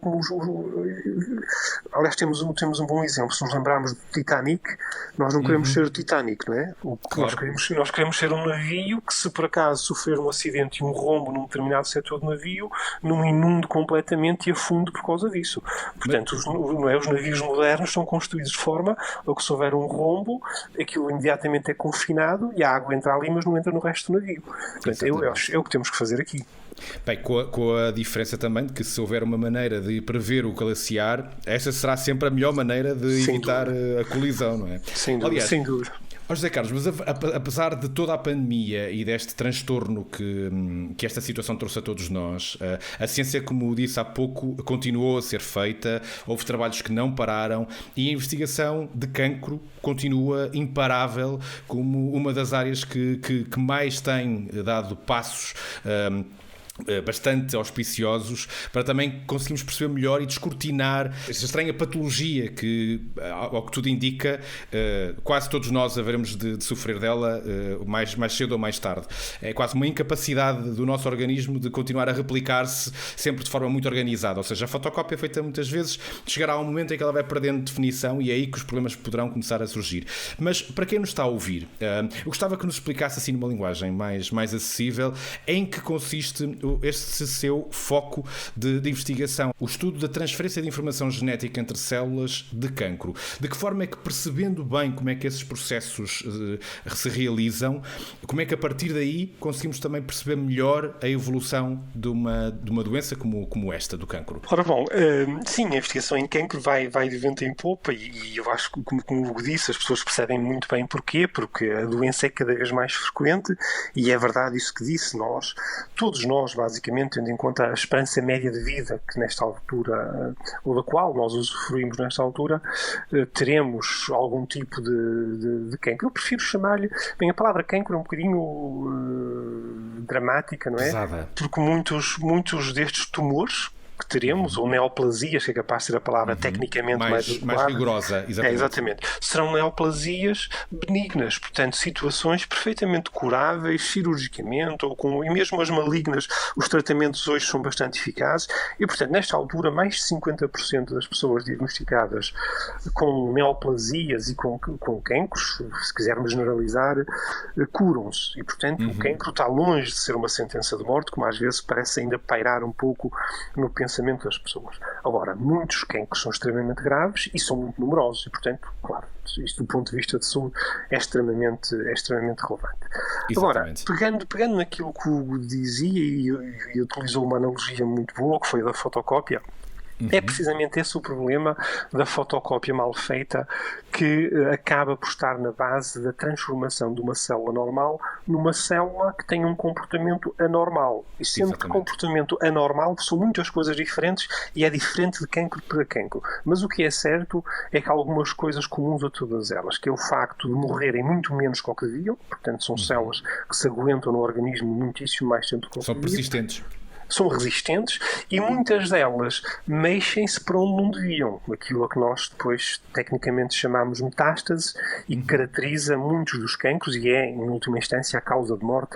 aliás, temos um bom exemplo. Se nos lembrarmos do Titanic, nós não queremos ser o Titanic. Não é? Claro. Nós queremos ser um navio que, se por acaso sofrer um acidente e um rombo num determinado setor do navio, não inunde completamente e afunde por causa disso. Portanto, os navios modernos são construídos de forma a que, se houver um rombo, aquilo imediatamente é confinado e a água entra ali, mas não entra no resto do navio. Portanto, é o que temos que fazer aqui. Bem, com a diferença também de que, se houver uma maneira de prever o glaciar, essa será sempre a melhor maneira de evitar a colisão, não é? Sem dúvida. José Carlos, mas apesar de toda a pandemia e deste transtorno que esta situação trouxe a todos nós, a ciência, como disse há pouco, continuou a ser feita, houve trabalhos que não pararam e a investigação de cancro continua imparável como uma das áreas que mais tem dado passos bastante auspiciosos para também conseguirmos perceber melhor e descortinar esta estranha patologia que, ao que tudo indica, quase todos nós haveremos de sofrer dela mais cedo ou mais tarde. É quase uma incapacidade do nosso organismo de continuar a replicar-se sempre de forma muito organizada, ou seja, a fotocópia feita muitas vezes chegará a um momento em que ela vai perdendo definição e é aí que os problemas poderão começar a surgir. Mas para quem nos está a ouvir, eu gostava que nos explicasse assim numa linguagem mais acessível em que consiste este seu foco de investigação, o estudo da transferência de informação genética entre células de cancro. De que forma é que, percebendo bem como é que esses processos se realizam, como é que a partir daí conseguimos também perceber melhor a evolução de uma doença como esta, do cancro? Ora bom, sim, a investigação em cancro vai de vento em popa e eu acho que, como o Hugo disse, as pessoas percebem muito bem porquê, porque a doença é cada vez mais frequente e é verdade isso que disse, todos nós, basicamente, tendo em conta a esperança média de vida que nesta altura, ou da qual nós usufruímos nesta altura, teremos algum tipo de cancro. Eu prefiro chamar-lhe, bem, a palavra cancro é um bocadinho dramática, não é? Pesada. Porque muitos destes tumores que teremos, ou neoplasias, que é capaz de ser a palavra tecnicamente mais rigorosa, exatamente. Exatamente. Serão neoplasias benignas, portanto, situações perfeitamente curáveis cirurgicamente, e mesmo as malignas, os tratamentos hoje são bastante eficazes, e, portanto, nesta altura, mais de 50% das pessoas diagnosticadas com neoplasias e com cancros, se quisermos generalizar, curam-se, e, portanto, o cancro está longe de ser uma sentença de morte, como às vezes parece ainda pairar um pouco no pensamento das pessoas. Agora, muitos cancros são extremamente graves e são muito numerosos e, portanto, claro, isto do ponto de vista de saúde é extremamente relevante. Exatamente. Agora, pegando naquilo que o Hugo dizia e utilizou uma analogia muito boa, que foi a da fotocópia, é precisamente esse o problema da fotocópia mal feita, que acaba por estar na base da transformação de uma célula normal numa célula que tem um comportamento anormal. E sendo que comportamento anormal são muitas coisas diferentes e é diferente de cancro para cancro. Mas o que é certo é que há algumas coisas comuns a todas elas, que é o facto de morrerem muito menos do que deviam, portanto são células que se aguentam no organismo muitíssimo mais tempo do que são persistentes. São resistentes e muitas delas mexem-se para onde não deviam, aquilo a que nós depois tecnicamente chamamos metástase e que caracteriza muitos dos cancros e é, em última instância, a causa de morte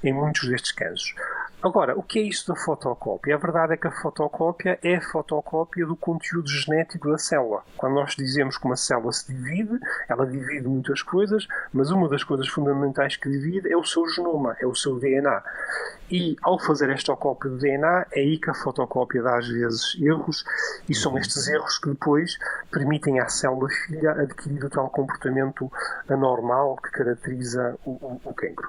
em muitos destes casos. Agora, o que é isso da fotocópia? A verdade é que a fotocópia é a fotocópia do conteúdo genético da célula. Quando nós dizemos que uma célula se divide, ela divide muitas coisas, mas uma das coisas fundamentais que divide é o seu genoma, é o seu DNA. E, ao fazer esta cópia do DNA, é aí que a fotocópia dá às vezes erros, e são estes erros que depois permitem à célula filha adquirir o tal comportamento anormal que caracteriza o cancro.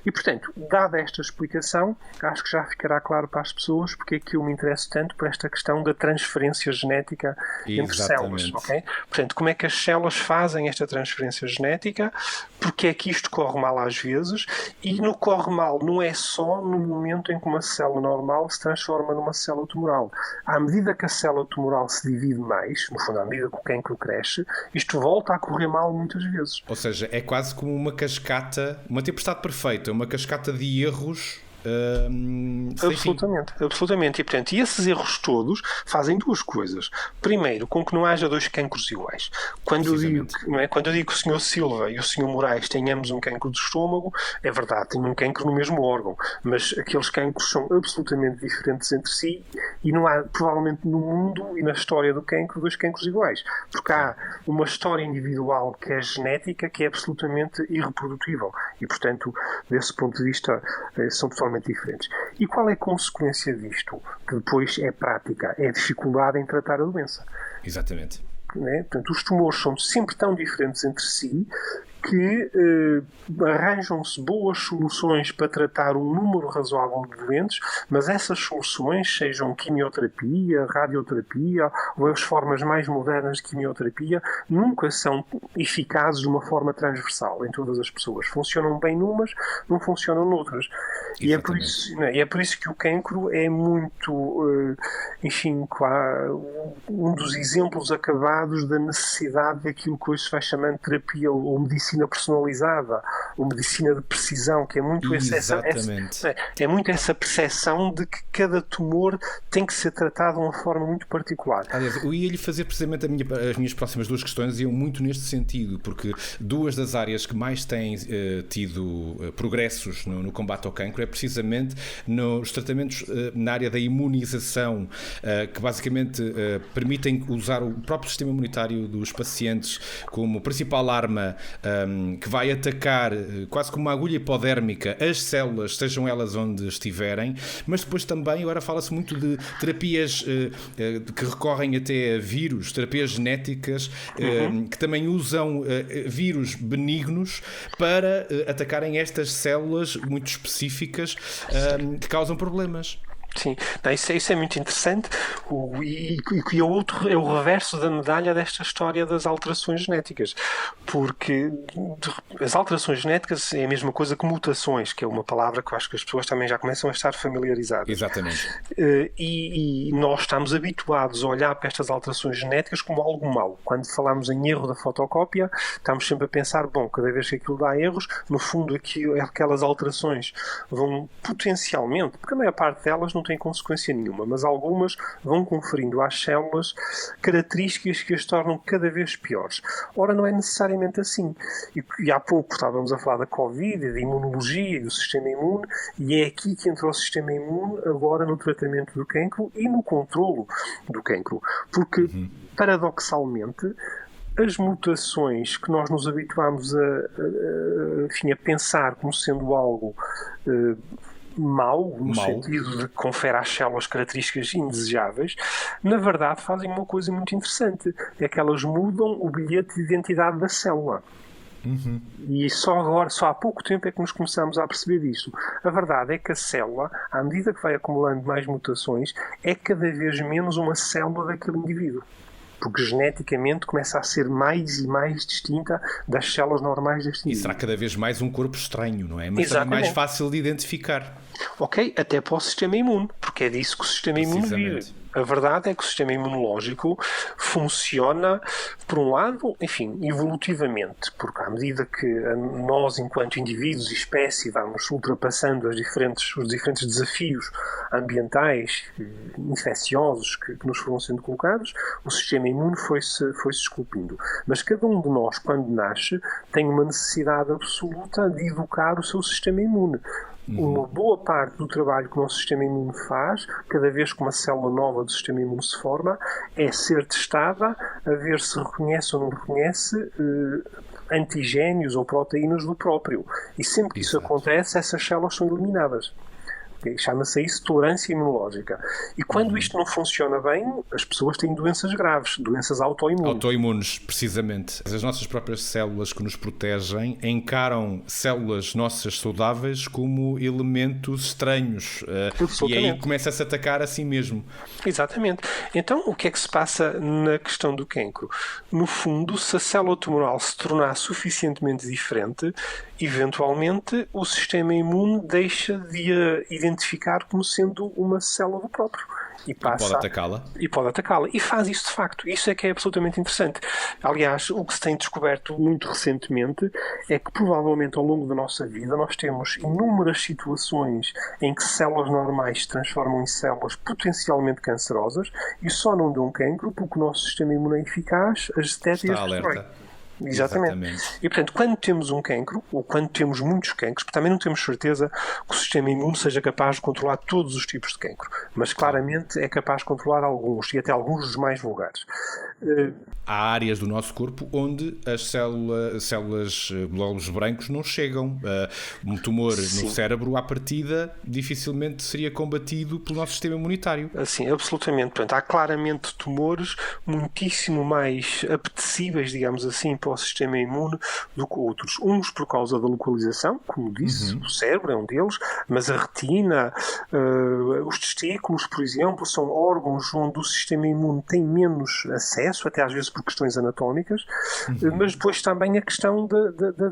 E, portanto, dada esta explicação, acho que já ficará claro para as pessoas porque é que eu me interesso tanto por esta questão da transferência genética entre células. Okay? Portanto, como é que as células fazem esta transferência genética, porque é que isto corre mal às vezes, e no corre mal não é só no momento em que uma célula normal se transforma numa célula tumoral. À medida que a célula tumoral se divide mais, no fundo, à medida que o cancro cresce, isto volta a correr mal muitas vezes. Ou seja, é quase como uma cascata, uma tempestade perfeita, uma cascata de erros. Absolutamente. E, portanto, esses erros todos fazem duas coisas. Primeiro, com que não haja dois cancros iguais. Quando eu digo que o Sr. Silva e o Sr. Moraes tenhamos um cancro de estômago, é verdade, têm um cancro no mesmo órgão, mas aqueles cancros são absolutamente diferentes entre si e não há, provavelmente, no mundo e na história do cancro, dois cancros iguais. Porque há uma história individual que é genética, que é absolutamente irreprodutível. E, portanto, desse ponto de vista, são totalmente diferentes. E qual é a consequência disto? Que depois é prática, é a dificuldade em tratar a doença. Exatamente. Portanto, os tumores são sempre tão diferentes entre si que arranjam-se boas soluções para tratar um número razoável de doentes, mas essas soluções, sejam quimioterapia, radioterapia ou as formas mais modernas de quimioterapia, nunca são eficazes de uma forma transversal em todas as pessoas. Funcionam bem numas, não funcionam noutras. E é por isso que o cancro é muito, um dos exemplos acabados da necessidade daquilo que hoje se vai chamando terapia ou medicina medicina personalizada, ou medicina de precisão, que é muito muito essa percepção de que cada tumor tem que ser tratado de uma forma muito particular. Aliás, eu ia-lhe fazer precisamente as minhas próximas duas questões iam muito neste sentido, porque duas das áreas que mais têm tido progressos no combate ao cancro é precisamente nos tratamentos na área da imunização, que basicamente permitem usar o próprio sistema imunitário dos pacientes como principal arma que vai atacar quase como uma agulha hipodérmica as células, sejam elas onde estiverem, mas depois também agora fala-se muito de terapias que recorrem até a vírus, terapias genéticas, que também usam vírus benignos para atacarem estas células muito específicas que causam problemas. Sim, não, isso é muito interessante e outro é o reverso da medalha desta história das alterações genéticas, porque as alterações genéticas é a mesma coisa que mutações, que é uma palavra que eu acho que as pessoas também já começam a estar familiarizadas. Exatamente. E nós estamos habituados a olhar para estas alterações genéticas como algo mau. Quando falamos em erro da fotocópia, estamos sempre a pensar, bom, cada vez que aquilo dá erros, no fundo aquelas alterações vão potencialmente, porque a maior parte delas não tem consequência nenhuma, mas algumas vão conferindo às células características que as tornam cada vez piores. Ora, não é necessariamente assim. E há pouco estávamos a falar da Covid e da imunologia e do sistema imune, e é aqui que entrou o sistema imune agora no tratamento do cancro e no controlo do cancro. Porque, paradoxalmente, as mutações que nós nos habituámos a pensar como sendo algo mau, no sentido de que confere às células características indesejáveis, na verdade fazem uma coisa muito interessante, é que elas mudam o bilhete de identidade da célula. E só há pouco tempo é que nos começamos a perceber disso. A verdade é que a célula, à medida que vai acumulando mais mutações, é cada vez menos uma célula daquele indivíduo, porque geneticamente começa a ser mais e mais distinta das células normais deste indivíduo. E será cada vez mais um corpo estranho, não é? Mas também mais fácil de identificar. Ok, até para o sistema imune, porque é disso que o sistema imune vive. A verdade é que o sistema imunológico funciona, por um lado, enfim, evolutivamente, porque à medida que nós, enquanto indivíduos e espécie, vamos ultrapassando os diferentes desafios ambientais, infecciosos que nos foram sendo colocados, o sistema imune foi-se esculpindo. Mas cada um de nós, quando nasce, tem uma necessidade absoluta de educar o seu sistema imune. Uma boa parte do trabalho que o nosso sistema imune faz, cada vez que uma célula nova do sistema imune se forma, é ser testada a ver se reconhece ou não reconhece antigénios ou proteínas do próprio. E sempre que isso acontece, essas células são eliminadas. Chama-se isso tolerância imunológica. E quando isto não funciona bem, as pessoas têm doenças graves, doenças autoimunes. Autoimunes, precisamente. As nossas próprias células que nos protegem encaram células nossas saudáveis como elementos estranhos. E aí começa-se a atacar a si mesmo. Exatamente. Então, o que é que se passa na questão do cancro? No fundo, se a célula tumoral se tornar suficientemente diferente, eventualmente o sistema imune deixa de a identificar como sendo uma célula do próprio. E pode atacá-la. E faz isso de facto. Isso é que é absolutamente interessante. Aliás, o que se tem descoberto muito recentemente é que provavelmente ao longo da nossa vida nós temos inúmeras situações em que células normais se transformam em células potencialmente cancerosas e só não dão cancro porque o nosso sistema imune é eficaz, as detecta e as destrói. Exatamente. E, portanto, quando temos um cancro, ou quando temos muitos cancros, porque também não temos certeza que o sistema imune seja capaz de controlar todos os tipos de cancro, mas claramente é capaz de controlar alguns, e até alguns dos mais vulgares. Há áreas do nosso corpo onde as células glóbulos brancos não chegam. Um tumor no cérebro, à partida, dificilmente seria combatido pelo nosso sistema imunitário. Sim, absolutamente. Portanto, há claramente tumores muitíssimo mais apetecíveis, digamos assim, para o sistema imune do que outros. Uns por causa da localização, como disse, o cérebro é um deles, mas a retina, os testículos, por exemplo, são órgãos onde o sistema imune tem menos acesso, até às vezes por questões anatómicas, mas depois também a questão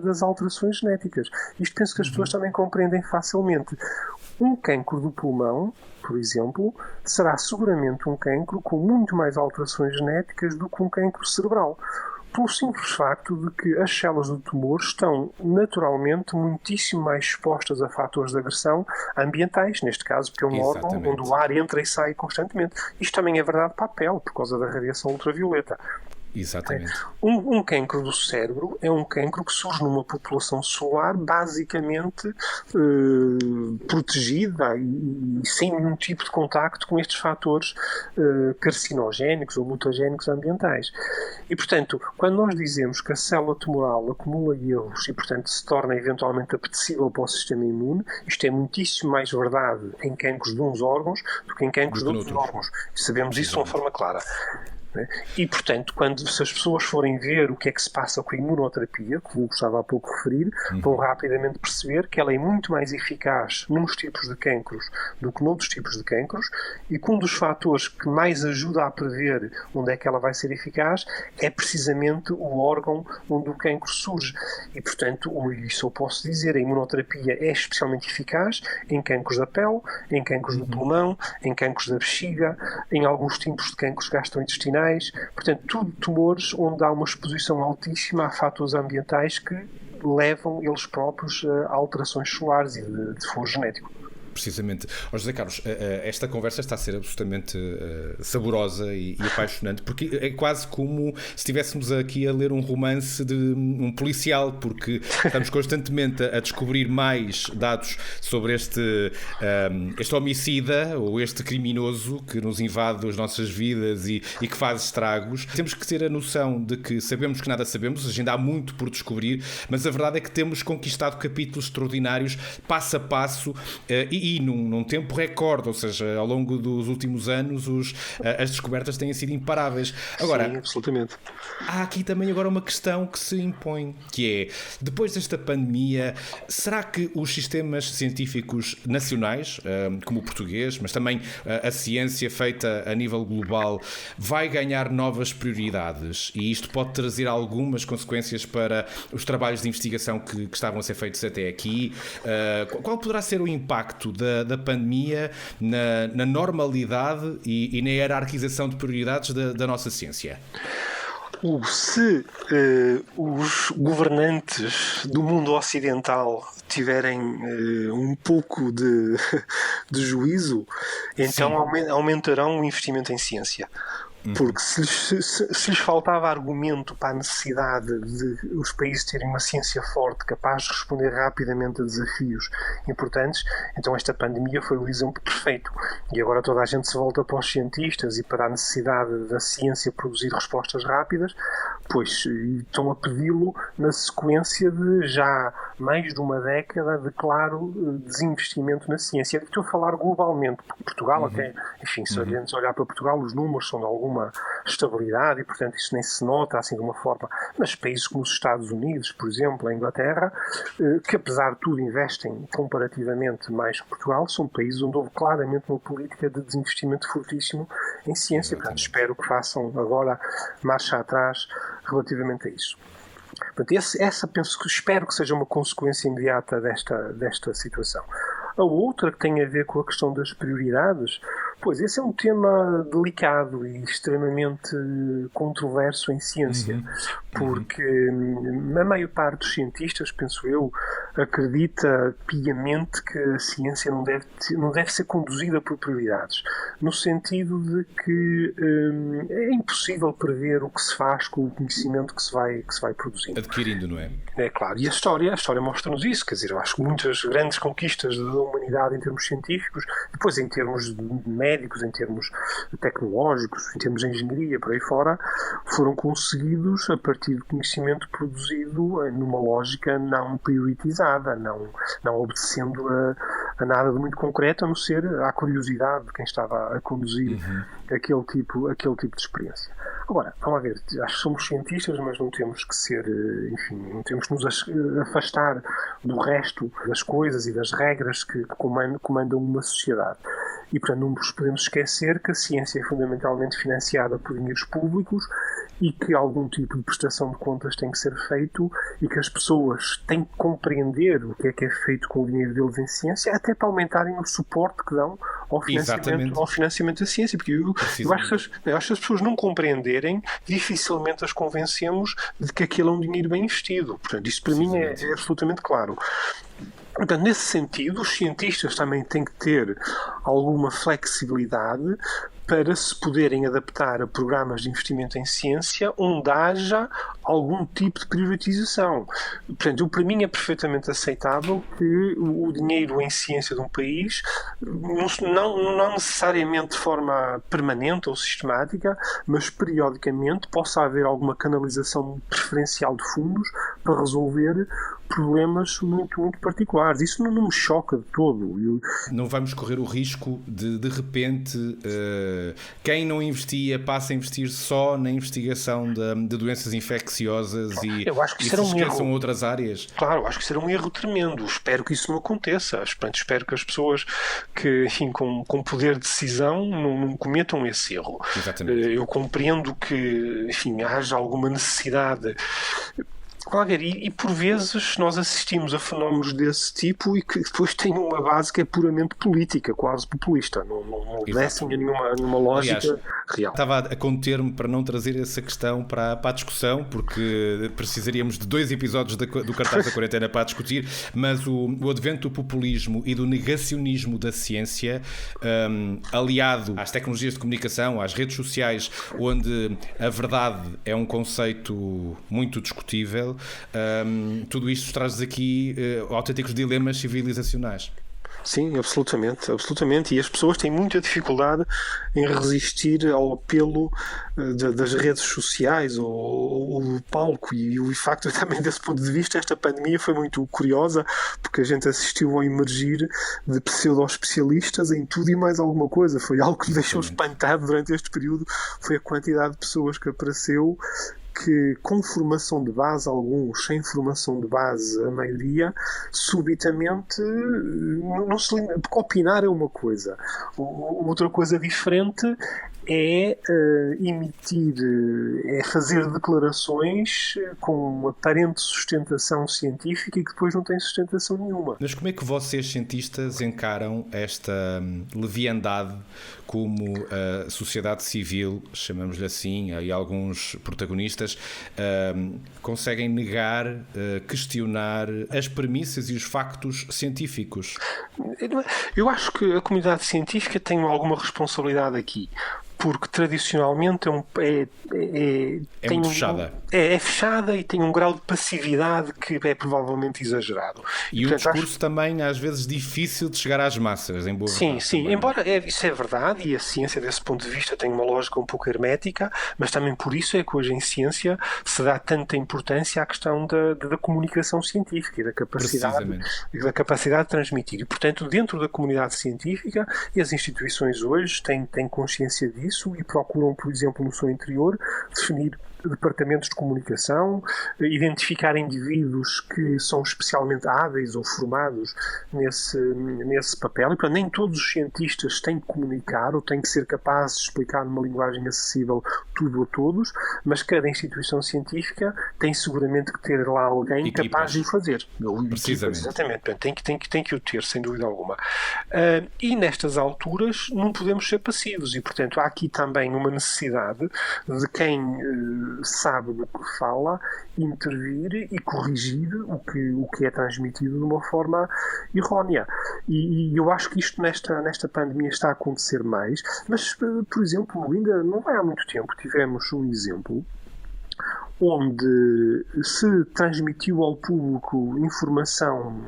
das alterações genéticas. Isto penso que as pessoas também compreendem facilmente. Um cancro do pulmão, por exemplo, será seguramente um cancro com muito mais alterações genéticas do que um cancro cerebral. Pelo simples facto de que as células do tumor estão naturalmente muitíssimo mais expostas a fatores de agressão ambientais, neste caso porque é um órgão onde o ar entra e sai constantemente. Isto também é verdade para a pele, por causa da radiação ultravioleta. Exatamente. Um cancro do cérebro é um cancro que surge numa população solar basicamente protegida e sem nenhum tipo de contacto com estes fatores carcinogénicos ou mutagénicos ambientais. E, portanto, quando nós dizemos que a célula tumoral acumula erros e, portanto, se torna eventualmente apetecível para o sistema imune, isto é muitíssimo mais verdade em cancros de uns órgãos do que em cancros de outros órgãos. Sabemos isso de uma forma clara. E, portanto, se as pessoas forem ver o que é que se passa com a imunoterapia, que eu gostava há pouco de referir, vão rapidamente perceber que ela é muito mais eficaz nos tipos de cancros do que noutros tipos de cancros, e que um dos fatores que mais ajuda a prever onde é que ela vai ser eficaz é precisamente o órgão onde o cancro surge. E, portanto, isso eu posso dizer, a imunoterapia é especialmente eficaz em cancros da pele, em cancros do pulmão, em cancros da bexiga, em alguns tipos de cancros gastrointestinais. Portanto, tudo tumores onde há uma exposição altíssima a fatores ambientais que levam eles próprios a alterações solares e de foro genético. Precisamente. José Carlos, esta conversa está a ser absolutamente saborosa e apaixonante, porque é quase como se estivéssemos aqui a ler um romance de um policial, porque estamos constantemente a descobrir mais dados sobre este homicida ou este criminoso que nos invade as nossas vidas e que faz estragos. Temos que ter a noção de que sabemos que nada sabemos, ainda há muito por descobrir, mas a verdade é que temos conquistado capítulos extraordinários, passo a passo, e num tempo recorde, ou seja, ao longo dos últimos anos as descobertas têm sido imparáveis. Agora, sim, absolutamente. Há aqui também agora uma questão que se impõe, que é, depois desta pandemia, será que os sistemas científicos nacionais, como o português, mas também a ciência feita a nível global, vai ganhar novas prioridades? E isto pode trazer algumas consequências para os trabalhos de investigação que estavam a ser feitos até aqui. Qual poderá ser o impacto da pandemia na normalidade e na hierarquização de prioridades da nossa ciência? Se os governantes do mundo ocidental tiverem um pouco de juízo, então aumentarão o investimento em ciência. Porque se lhes faltava argumento para a necessidade de os países terem uma ciência forte, capaz de responder rapidamente a desafios importantes, então esta pandemia foi o exemplo perfeito. E agora toda a gente se volta para os cientistas e para a necessidade da ciência produzir respostas rápidas, pois estão a pedi-lo na sequência de já mais de uma década de claro desinvestimento na ciência. Estou a falar globalmente, porque Portugal até, enfim, se a gente olhar para Portugal, os números são de alguma estabilidade e, portanto, isso nem se nota assim de uma forma. Mas países como os Estados Unidos, por exemplo, a Inglaterra, que apesar de tudo investem comparativamente mais que Portugal, são países onde houve claramente uma política de desinvestimento fortíssimo em ciência. Portanto, espero que façam agora marcha atrás relativamente a isso. Portanto, espero que seja uma consequência imediata desta situação. A outra, que tem a ver com a questão das prioridades, pois esse é um tema delicado e extremamente controverso em ciência, porque a maior parte dos cientistas, penso eu, acredita piamente que a ciência não deve ser conduzida por prioridades, no sentido de que é impossível prever o que se faz com o conhecimento que se vai produzindo. Adquirindo, não é? É claro, e a história mostra-nos isso, quer dizer, eu acho que muitas grandes conquistas da humanidade em termos científicos, depois em termos médicos, em termos tecnológicos, em termos de engenharia, por aí fora, foram conseguidos a partir de conhecimento produzido numa lógica não prioritizada, não obedecendo a nada de muito concreto, a não ser à curiosidade de quem estava a conduzir aquele tipo de experiência. Agora, vamos ver, acho que somos cientistas, mas não temos que ser, enfim, não temos que nos afastar do resto das coisas e das regras que comandam uma sociedade. E, portanto, não nos podemos esquecer que a ciência é fundamentalmente financiada por dinheiros públicos e que algum tipo de prestação de contas tem que ser feito e que as pessoas têm que compreender o que é feito com o dinheiro deles em ciência, até para aumentarem o suporte que dão ao financiamento da ciência, porque eu acho que as pessoas não compreenderem, dificilmente as convencemos de que aquilo é um dinheiro bem investido. Portanto, isso para mim é absolutamente claro. Portanto, nesse sentido, os cientistas também têm que ter alguma flexibilidade para se poderem adaptar a programas de investimento em ciência onde haja algum tipo de privatização. Portanto, para mim é perfeitamente aceitável que o dinheiro em ciência de um país, não necessariamente de forma permanente ou sistemática, mas periodicamente possa haver alguma canalização preferencial de fundos para resolver problemas muito, muito particulares. Isso não me choca de todo. Não vamos correr o risco de repente, quem não investia passa a investir só na investigação de doenças infecciosas e se esqueçam outras áreas. Claro, acho que será um erro tremendo. Espero que isso não aconteça. Portanto, espero que as pessoas que, enfim, com poder de decisão não cometam esse erro. Exatamente. Eu compreendo que, enfim, haja alguma necessidade. E por vezes nós assistimos a fenómenos desse tipo e que depois têm uma base que é puramente política, quase populista, não obedecem a nenhuma lógica. Aliás, real. Estava a conter-me para não trazer essa questão para a discussão, porque precisaríamos de 2 episódios do Cartaz da Quarentena para discutir, mas o advento do populismo e do negacionismo da ciência, aliado às tecnologias de comunicação, às redes sociais, onde a verdade é um conceito muito discutível, tudo isto traz aqui autênticos dilemas civilizacionais. Sim, absolutamente. E as pessoas têm muita dificuldade em resistir ao apelo das redes sociais ou do palco. E o facto também, desse ponto de vista, esta pandemia foi muito curiosa, porque a gente assistiu ao emergir de pseudo-especialistas em tudo e mais alguma coisa. Foi algo que me deixou espantado durante este período, foi a quantidade de pessoas que apareceu, que com formação de base, alguns sem formação de base, a maioria, subitamente não se lembra, porque opinar é uma coisa. Outra coisa diferente é fazer declarações com aparente sustentação científica e que depois não têm sustentação nenhuma. Mas como é que vocês, cientistas, encaram esta leviandade como a sociedade civil, chamamos-lhe assim, e alguns protagonistas, conseguem negar, questionar as premissas e os factos científicos? Eu acho que a comunidade científica tem alguma responsabilidade aqui, porque tradicionalmente é muito fechada. É fechada e tem um grau de passividade que é provavelmente exagerado. E um discurso também, às vezes, difícil de chegar às massas, em boa verdade. Sim. Embora isso é verdade, e a ciência, desse ponto de vista, tem uma lógica um pouco hermética, mas também por isso é que hoje em ciência se dá tanta importância à questão da comunicação científica e da capacidade de transmitir. E, portanto, dentro da comunidade científica, e as instituições hoje têm consciência disso e procuram, por exemplo, no seu interior, definir departamentos de comunicação, identificar indivíduos que são especialmente hábeis ou formados nesse papel. E, portanto, nem todos os cientistas têm que comunicar ou têm que ser capazes de explicar numa linguagem acessível tudo a todos, mas cada instituição científica tem seguramente que ter lá alguém capaz de o fazer. Precisamente. Exatamente. Portanto, tem que o ter, sem dúvida alguma. E nestas alturas não podemos ser passivos e, portanto, há aqui também uma necessidade de quem sabe do que fala, intervir e corrigir o que é transmitido de uma forma errónea. E eu acho que isto nesta pandemia está a acontecer mais, mas, por exemplo, ainda não vai há muito tempo, tivemos um exemplo onde se transmitiu ao público informação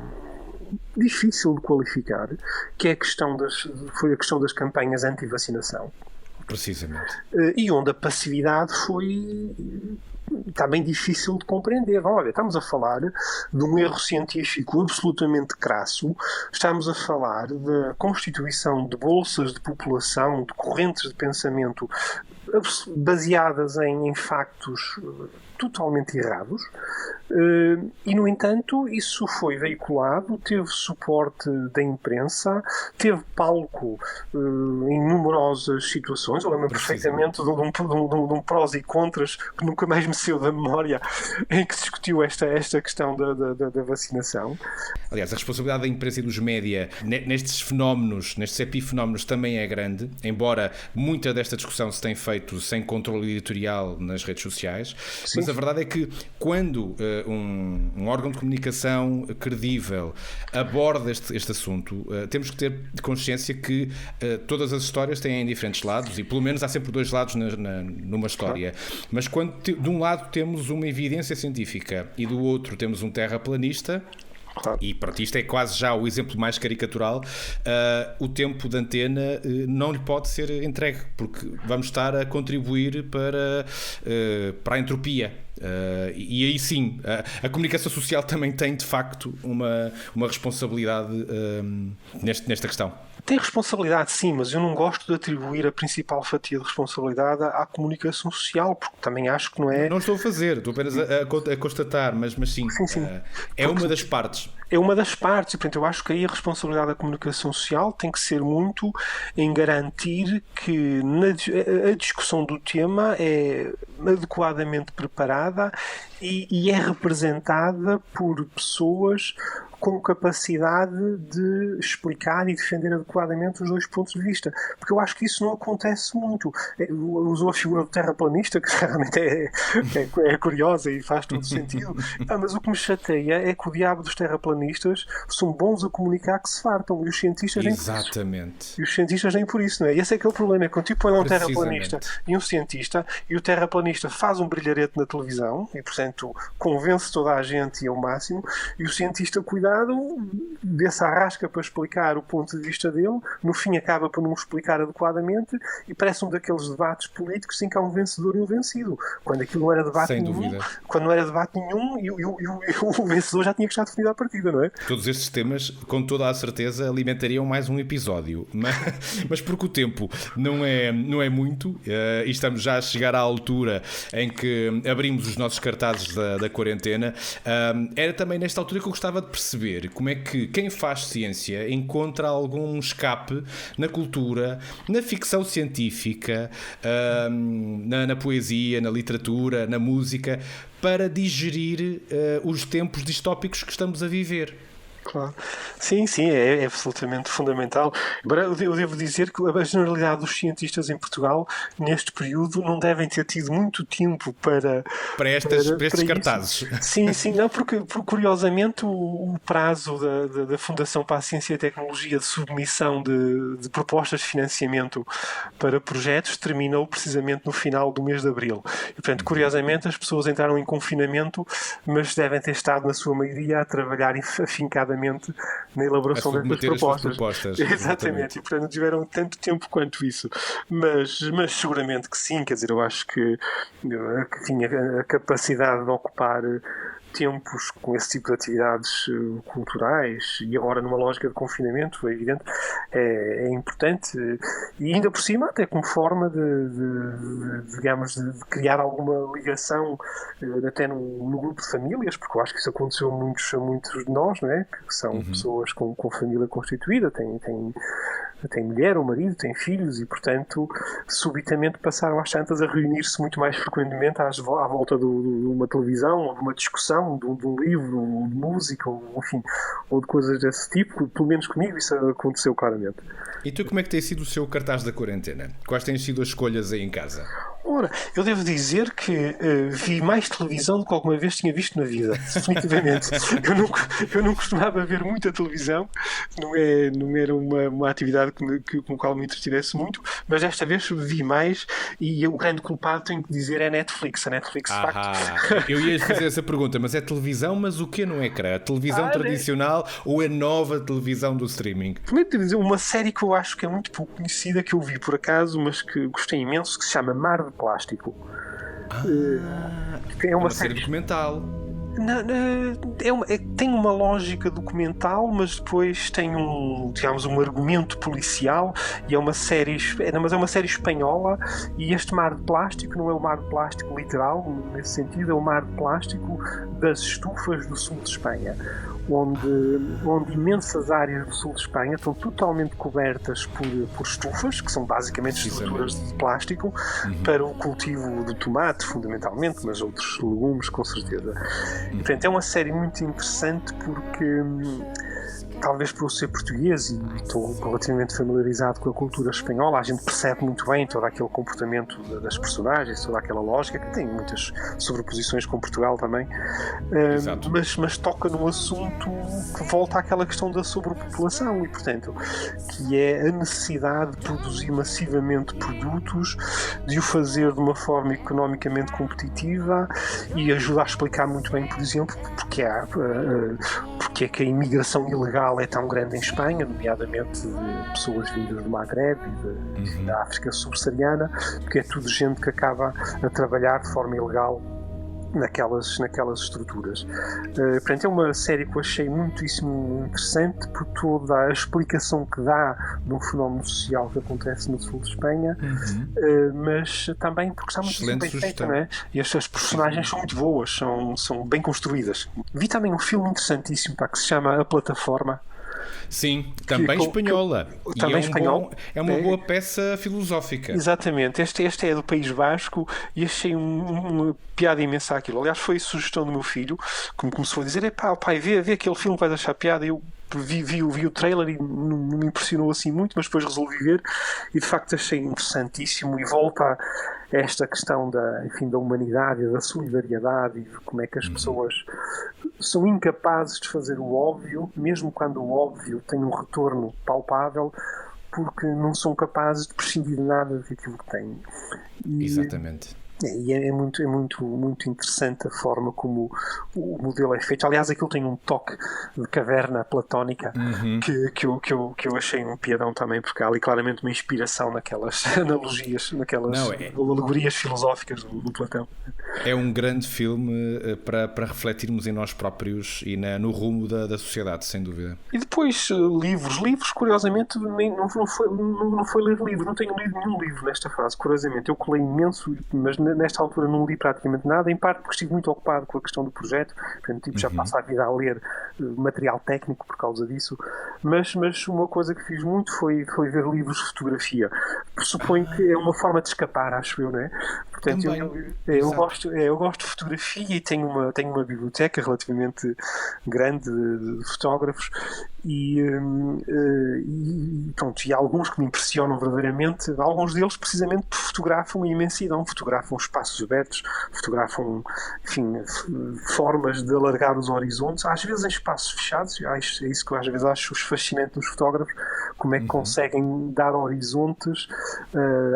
difícil de qualificar, que é foi a questão das campanhas anti-vacinação. Precisamente. E onde a passividade foi também difícil de compreender. Olha, estamos a falar de um erro científico absolutamente crasso, estamos a falar da constituição de bolsas de população, de correntes de pensamento baseadas em factos totalmente errados, e no entanto isso foi veiculado, teve suporte da imprensa, teve palco em numerosas situações. Eu lembro perfeitamente de um prós e contras que nunca mais me saiu da memória, em que se discutiu esta questão da vacinação. Aliás, a responsabilidade da imprensa e dos média nestes fenómenos, nestes epifenómenos, também é grande, embora muita desta discussão se tenha feito sem controle editorial nas redes sociais. Sim. Mas a verdade é que quando um órgão de comunicação credível aborda este assunto, temos que ter consciência que todas as histórias têm diferentes lados, e pelo menos há sempre dois lados numa história. Claro. Mas quando de um lado temos uma evidência científica e do outro temos um terraplanista, claro, e pronto, isto é quase já o exemplo mais caricatural, o tempo de antena não lhe pode ser entregue, porque vamos estar a contribuir para a entropia. E aí sim, a comunicação social também tem de facto uma responsabilidade nesta questão. Tem responsabilidade, sim, mas eu não gosto de atribuir a principal fatia de responsabilidade à comunicação social, porque também acho que não é... Não estou a fazer, estou apenas a constatar, mas sim, sim. É uma das partes. É uma das partes, e portanto eu acho que aí a responsabilidade da comunicação social tem que ser muito em garantir que a discussão do tema é adequadamente preparada e é representada por pessoas com capacidade de explicar e defender adequadamente os dois pontos de vista, porque eu acho que isso não acontece muito. Usou a figura do terraplanista, que realmente é curiosa e faz todo sentido, mas o que me chateia é que o diabo dos terraplanistas são bons a comunicar que se fartam, e os cientistas nem por isso. E os cientistas nem por isso, não é? E esse é que é o problema, é quando tipo põe lá um terraplanista e um cientista, e o terraplanista faz um brilharete na televisão, e portanto convence toda a gente e ao máximo, e o cientista, cuidado, vê-se à rasca para explicar o ponto de vista dele, no fim acaba por não explicar adequadamente, e parece um daqueles debates políticos em que há um vencedor e um vencido, quando aquilo não era debate nenhum, quando não era debate nenhum e o vencedor já tinha que estar definido à partida, não é? Todos estes temas, com toda a certeza, alimentariam mais um episódio, mas porque o tempo não é muito, e estamos já a chegar à altura em que abrimos os nossos cartazes da quarentena, era também nesta altura que eu gostava de perceber como é que quem faz ciência encontra algum escape na cultura, na ficção científica, na poesia, na literatura, na música, para digerir os tempos distópicos que estamos a viver. Claro. Sim, é absolutamente fundamental. Eu devo dizer que a generalidade dos cientistas em Portugal, neste período, não devem ter tido muito tempo para estes cartazes. Sim, não, porque curiosamente o prazo da Fundação para a Ciência e a Tecnologia de submissão de propostas de financiamento para projetos terminou precisamente no final do mês de abril. E, portanto, curiosamente, as pessoas entraram em confinamento, mas devem ter estado, na sua maioria, a trabalhar afincadamente na elaboração destas propostas. Exatamente, e portanto não tiveram tanto tempo quanto isso. Mas seguramente que sim, quer dizer, eu acho que tinha a capacidade de ocupar tempos com esse tipo de atividades culturais, e agora numa lógica de confinamento, é evidente, é importante, e ainda por cima até como forma de criar alguma ligação até no grupo de famílias, porque eu acho que isso aconteceu a muitos de nós, não é? Que são pessoas com família constituída, tem mulher ou marido, tem filhos, e portanto subitamente passaram às tantas a reunir-se muito mais frequentemente à volta de uma televisão, ou de uma discussão, de um livro, ou de música, ou de coisas desse tipo. Pelo menos comigo isso aconteceu claramente. E tu, como é que tem sido o seu cartaz da quarentena? Quais têm sido as escolhas aí em casa? Ora, eu devo dizer que vi mais televisão do que alguma vez tinha visto na vida, definitivamente. Eu não costumava ver muita televisão, não era uma atividade com a qual me entretivesse muito, mas desta vez vi mais, e o grande culpado, tenho que dizer, é a Netflix. A Netflix, de facto. Eu ia fazer essa pergunta, mas é televisão, mas o que não é ecrã? A televisão tradicional ou a nova televisão do streaming? Primeiro devo dizer, uma série que eu acho que é muito pouco conhecida, que eu vi por acaso, mas que gostei imenso, que se chama Mar de Plástico. É uma série documental. Tem uma lógica documental, mas depois tem digamos, um argumento policial, e é uma série espanhola, e este mar de plástico não é o mar de plástico literal, nesse sentido, é o mar de plástico das estufas do sul de Espanha, onde imensas áreas do sul de Espanha estão totalmente cobertas por estufas, que são basicamente estruturas de plástico, para o cultivo do tomate, fundamentalmente, mas outros legumes, com certeza. Portanto, é uma série muito interessante porque, talvez por eu ser português e estou relativamente familiarizado com a cultura espanhola, a gente percebe muito bem todo aquele comportamento das personagens, toda aquela lógica, que tem muitas sobreposições com Portugal também, mas toca num assunto que volta àquela questão da sobrepopulação e, portanto, que é a necessidade de produzir massivamente produtos, de o fazer de uma forma economicamente competitiva, e ajuda a explicar muito bem, por exemplo, porque é que a imigração ilegal é tão grande em Espanha, nomeadamente de pessoas vindas do Magreb e da África subsaariana, porque é tudo gente que acaba a trabalhar de forma ilegal naquelas estruturas. Portanto, é uma série que eu achei muitíssimo interessante por toda a explicação que dá de um fenómeno social que acontece no sul de Espanha, mas também porque está muito bem feita, não é? E as personagens são muito boas, são bem construídas. Vi também um filme interessantíssimo que se chama A Plataforma. Sim, também espanhola. Também espanhol. É uma boa peça filosófica. Exatamente. Este é do País Basco e achei uma piada imensa aquilo. Aliás, foi a sugestão do meu filho, que me começou a dizer: pai, vê aquele filme que vais achar piada. Eu vi o trailer e não me impressionou assim muito, mas depois resolvi ver e de facto achei interessantíssimo, e volta a esta questão da humanidade, da solidariedade, e de como é que as pessoas são incapazes de fazer o óbvio, mesmo quando o óbvio tem um retorno palpável, porque não são capazes de prescindir de nada daquilo que têm. Exatamente. E é muito interessante a forma como o modelo é feito. Aliás, aquilo tem um toque de caverna platónica que eu achei um piadão também, porque há ali claramente uma inspiração naquelas analogias, naquelas alegorias filosóficas do Platão. É um grande filme para refletirmos em nós próprios e no rumo da sociedade, sem dúvida. E depois livros, curiosamente, não foi ler livros, não tenho lido nenhum livro nesta fase, curiosamente. Eu colei imenso, mas nesta altura não li praticamente nada, em parte porque estive muito ocupado com a questão do projeto, portanto, já passo a vida a ler material técnico por causa disso, mas uma coisa que fiz muito foi ver livros de fotografia. Suponho que é uma forma de escapar, acho eu, não é? Portanto, eu gosto de fotografia e tenho uma biblioteca relativamente grande de fotógrafos e há alguns que me impressionam verdadeiramente. Alguns deles precisamente fotografam a imensidão, fotografam espaços abertos, fotografam, formas de alargar os horizontes, às vezes em espaços fechados. É isso que eu às vezes acho fascinante nos fotógrafos, como é que conseguem dar horizontes,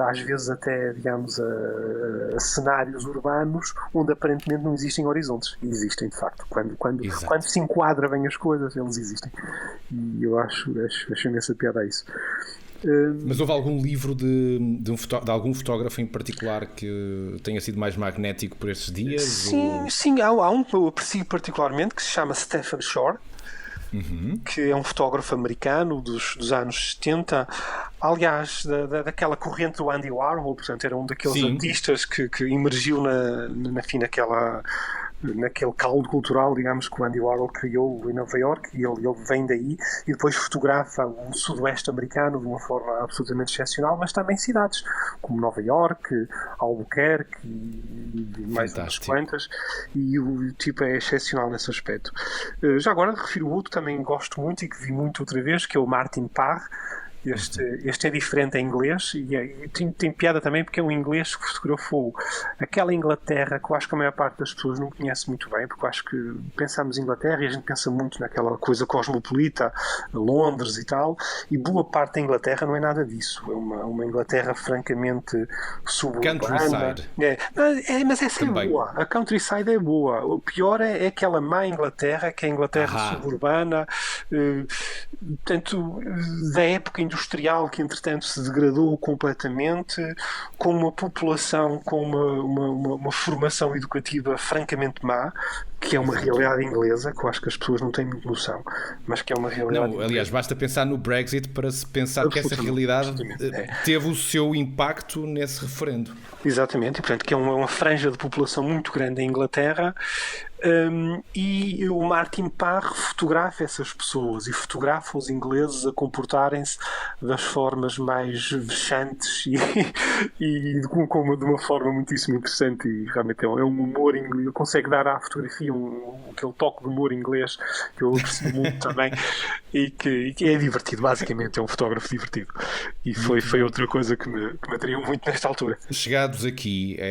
às vezes até, digamos, a cenários urbanos onde aparentemente não existem horizontes. E existem, de facto. Quando se enquadra bem as coisas, eles existem. E eu acho imensa piada a isso. Mas houve algum livro de algum fotógrafo em particular que tenha sido mais magnético por estes dias? Sim, há um que eu aprecio particularmente, que se chama Stephen Shore, que é um fotógrafo americano dos anos 70, aliás, daquela corrente do Andy Warhol, portanto era um daqueles artistas que emergiu naquele caldo cultural, digamos, que o Andy Warhol criou em Nova York, e ele vem daí e depois fotografa o sudoeste americano de uma forma absolutamente excepcional, mas também cidades como Nova York, Albuquerque e mais umas quantas, e o tipo é excepcional nesse aspecto. Já agora refiro outro que também gosto muito e que vi muito outra vez, que é o Martin Parr. Este é diferente em inglês e tem piada também porque é um inglês que fotografou aquela Inglaterra que eu acho que a maior parte das pessoas não conhece muito bem, porque eu acho que pensamos em Inglaterra e a gente pensa muito naquela coisa cosmopolita, Londres e tal, e boa parte da Inglaterra não é nada disso. É uma Inglaterra francamente suburbana. Countryside. Mas essa também é boa. A countryside é boa. O pior é aquela má Inglaterra, que é a Inglaterra suburbana, tanto da época industrial industrial que entretanto se degradou completamente, com uma população com uma formação educativa francamente má, que é uma realidade inglesa, que eu acho que as pessoas não têm muito noção, mas que é uma realidade inglesa. Aliás, basta pensar no Brexit para se pensar que essa realidade teve o seu impacto nesse referendo. Exatamente, e portanto que é uma franja de população muito grande em Inglaterra, e o Martin Parr fotografa essas pessoas e fotografa os ingleses a comportarem-se das formas mais vexantes e de uma forma muitíssimo interessante, e realmente é um humor inglês, consegue dar à fotografia aquele toque de humor inglês que eu aprecio muito também, e que é divertido, basicamente é um fotógrafo divertido, e foi outra coisa que me atraiu muito nesta altura. Chegados aqui a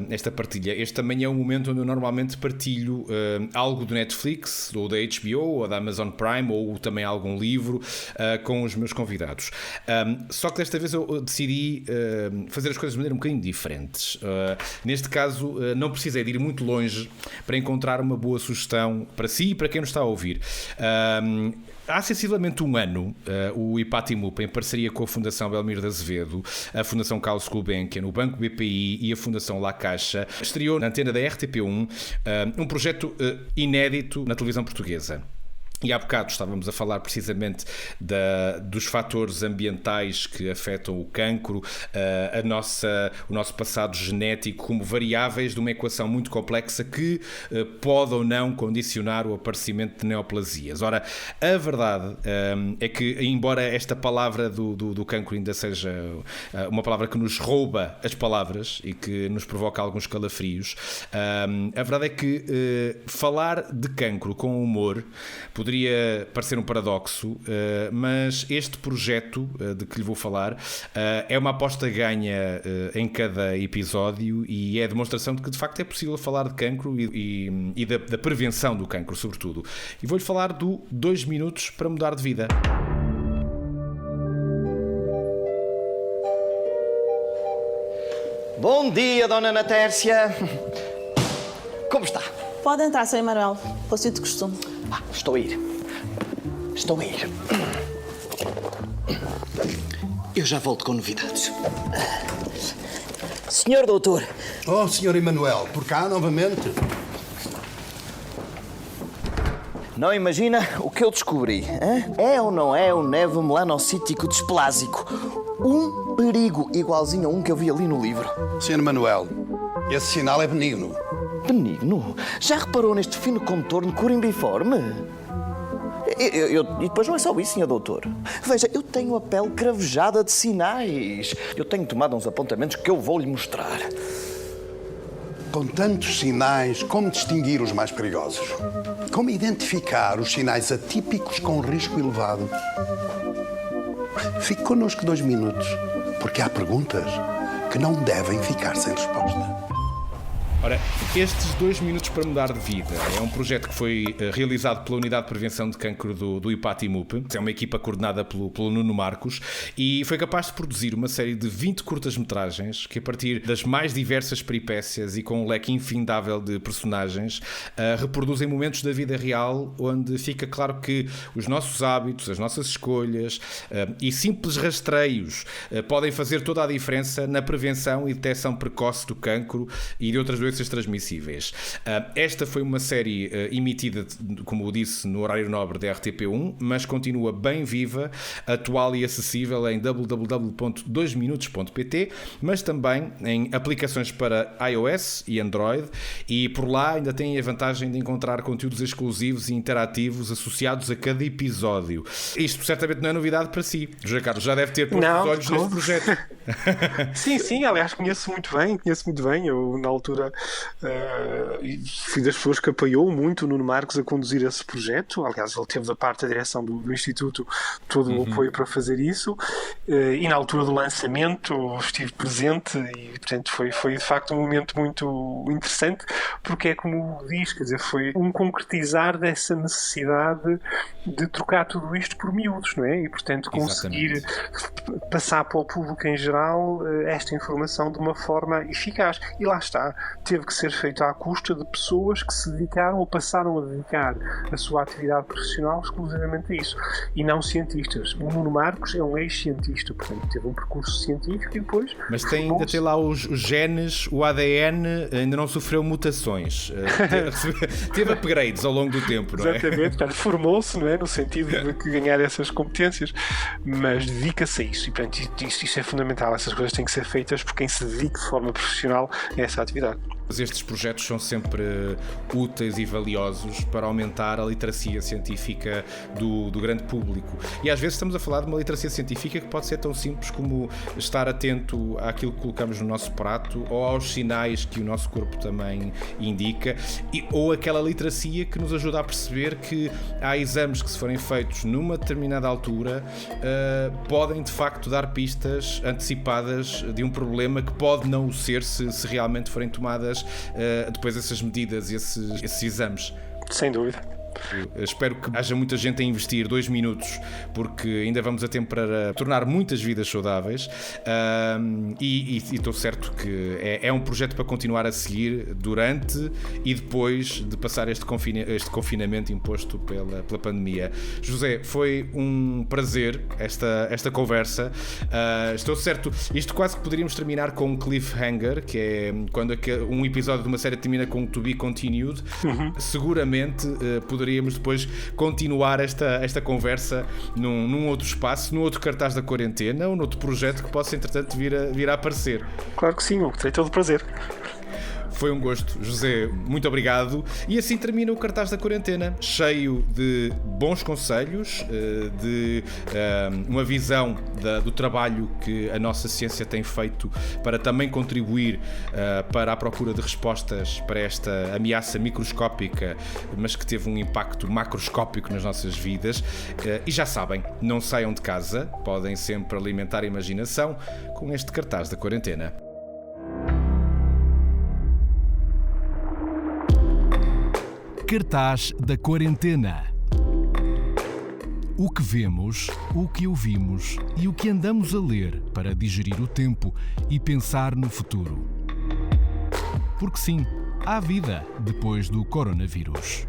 esta partilha, este também é um momento onde eu normalmente partilho algo do Netflix, ou da HBO, ou da Amazon Prime, ou também algum livro com os meus convidados. Só que desta vez eu decidi fazer as coisas de maneira um bocadinho diferentes. Neste caso, não precisei de ir muito longe para encontrar uma boa sugestão para si e para quem nos está a ouvir. Há sensivelmente um ano, o IPATIMUP, em parceria com a Fundação Belmiro de Azevedo, a Fundação Carlos Gulbenkian, o Banco BPI e a Fundação La Caixa, estreou na antena da RTP1 um projeto inédito na televisão portuguesa. E há bocado estávamos a falar precisamente dos fatores ambientais que afetam o cancro, o nosso passado genético, como variáveis de uma equação muito complexa que pode ou não condicionar o aparecimento de neoplasias. Ora, a verdade é que, embora esta palavra do cancro ainda seja uma palavra que nos rouba as palavras e que nos provoca alguns calafrios, a verdade é que falar de cancro com humor poderia parecer um paradoxo, mas este projeto de que lhe vou falar é uma aposta ganha em cada episódio, e é a demonstração de que de facto é possível falar de cancro e da prevenção do cancro, sobretudo. E vou-lhe falar do 2 minutos para mudar de vida. Bom dia, Dona Ana Tércia. Como está? Pode entrar, Sr. Emanuel. Vou ser de costume. Estou a ir. Eu já volto com novidades. Senhor doutor. Oh, Sr. Emanuel, por cá novamente? Não imagina o que eu descobri, hein? É ou não é o nevo melanocítico displásico? Um perigo igualzinho a um que eu vi ali no livro. Sr. Emanuel, esse sinal é benigno. Benigno? Já reparou neste fino contorno corimbiforme? E depois não é só isso, Sr. doutor. Veja, eu tenho a pele cravejada de sinais. Eu tenho tomado uns apontamentos que eu vou lhe mostrar. Com tantos sinais, como distinguir os mais perigosos? Como identificar os sinais atípicos com risco elevado? Fique connosco 2 minutos, porque há perguntas que não devem ficar sem resposta. Ora, estes 2 minutos para mudar de vida é um projeto que foi realizado pela Unidade de Prevenção de Cancro do IPATIMUP. É uma equipa coordenada pelo Nuno Marcos e foi capaz de produzir uma série de 20 curtas-metragens que, a partir das mais diversas peripécias e com um leque infindável de personagens, reproduzem momentos da vida real onde fica claro que os nossos hábitos, as nossas escolhas e simples rastreios podem fazer toda a diferença na prevenção e detecção precoce do cancro e de outras doenças transmissíveis. Esta foi uma série emitida, como eu disse, no horário nobre da RTP1, mas continua bem viva, atual e acessível em www.2minutos.pt, mas também em aplicações para iOS e Android, e por lá ainda tem a vantagem de encontrar conteúdos exclusivos e interativos associados a cada episódio. Isto certamente não é novidade para si. José Carlos já deve ter posto os olhos neste projeto. Sim, aliás, conheço muito bem. Eu, na altura, fui das pessoas que apoiou muito o Nuno Marcos a conduzir esse projeto. Aliás, ele teve da parte da direção do Instituto todo o apoio para fazer isso, e na altura do lançamento estive presente e, portanto, foi de facto um momento muito interessante, porque é como diz, quer dizer, foi um concretizar dessa necessidade de trocar tudo isto por miúdos, não é? E, portanto, conseguir passar para o público em geral esta informação de uma forma eficaz. E lá está. teve que ser feito à custa de pessoas que se dedicaram ou passaram a dedicar a sua atividade profissional exclusivamente a isso, e não cientistas. O Nuno Marcos é um ex-cientista, portanto teve um percurso científico e depois... Mas ainda tem lá os genes, o ADN ainda não sofreu mutações, teve upgrades ao longo do tempo, não é? Exatamente, portanto, formou-se, não é? No sentido de ganhar essas competências, mas dedica-se a isso, e portanto isso é fundamental. Essas coisas têm que ser feitas por quem se dedica de forma profissional a essa atividade. Estes projetos são sempre úteis e valiosos para aumentar a literacia científica do grande público. E às vezes estamos a falar de uma literacia científica que pode ser tão simples como estar atento àquilo que colocamos no nosso prato ou aos sinais que o nosso corpo também indica, ou aquela literacia que nos ajuda a perceber que há exames que, se forem feitos numa determinada altura, podem de facto dar pistas antecipadas de um problema que pode não o ser se realmente forem tomadas depois essas medidas e esses exames. Sem dúvida. Espero que haja muita gente a investir 2 minutos, porque ainda vamos a tempo para tornar muitas vidas saudáveis, e estou certo que é um projeto para continuar a seguir durante e depois de passar este confinamento imposto pela pandemia. José, foi um prazer esta conversa. Estou certo, isto quase que poderíamos terminar com um cliffhanger, que é quando um episódio de uma série termina com to be continued. Seguramente poderíamos depois continuar esta conversa num outro espaço, num outro cartaz da quarentena ou noutro projeto que possa entretanto vir a aparecer. Claro que sim, terei todo o prazer. Foi um gosto, José, muito obrigado. E assim termina o cartaz da quarentena, cheio de bons conselhos, de uma visão do trabalho que a nossa ciência tem feito para também contribuir para a procura de respostas para esta ameaça microscópica, mas que teve um impacto macroscópico nas nossas vidas. E já sabem, não saiam de casa, podem sempre alimentar a imaginação com este cartaz da quarentena. Cartaz da quarentena. O que vemos, o que ouvimos e o que andamos a ler para digerir o tempo e pensar no futuro. Porque sim, há vida depois do coronavírus.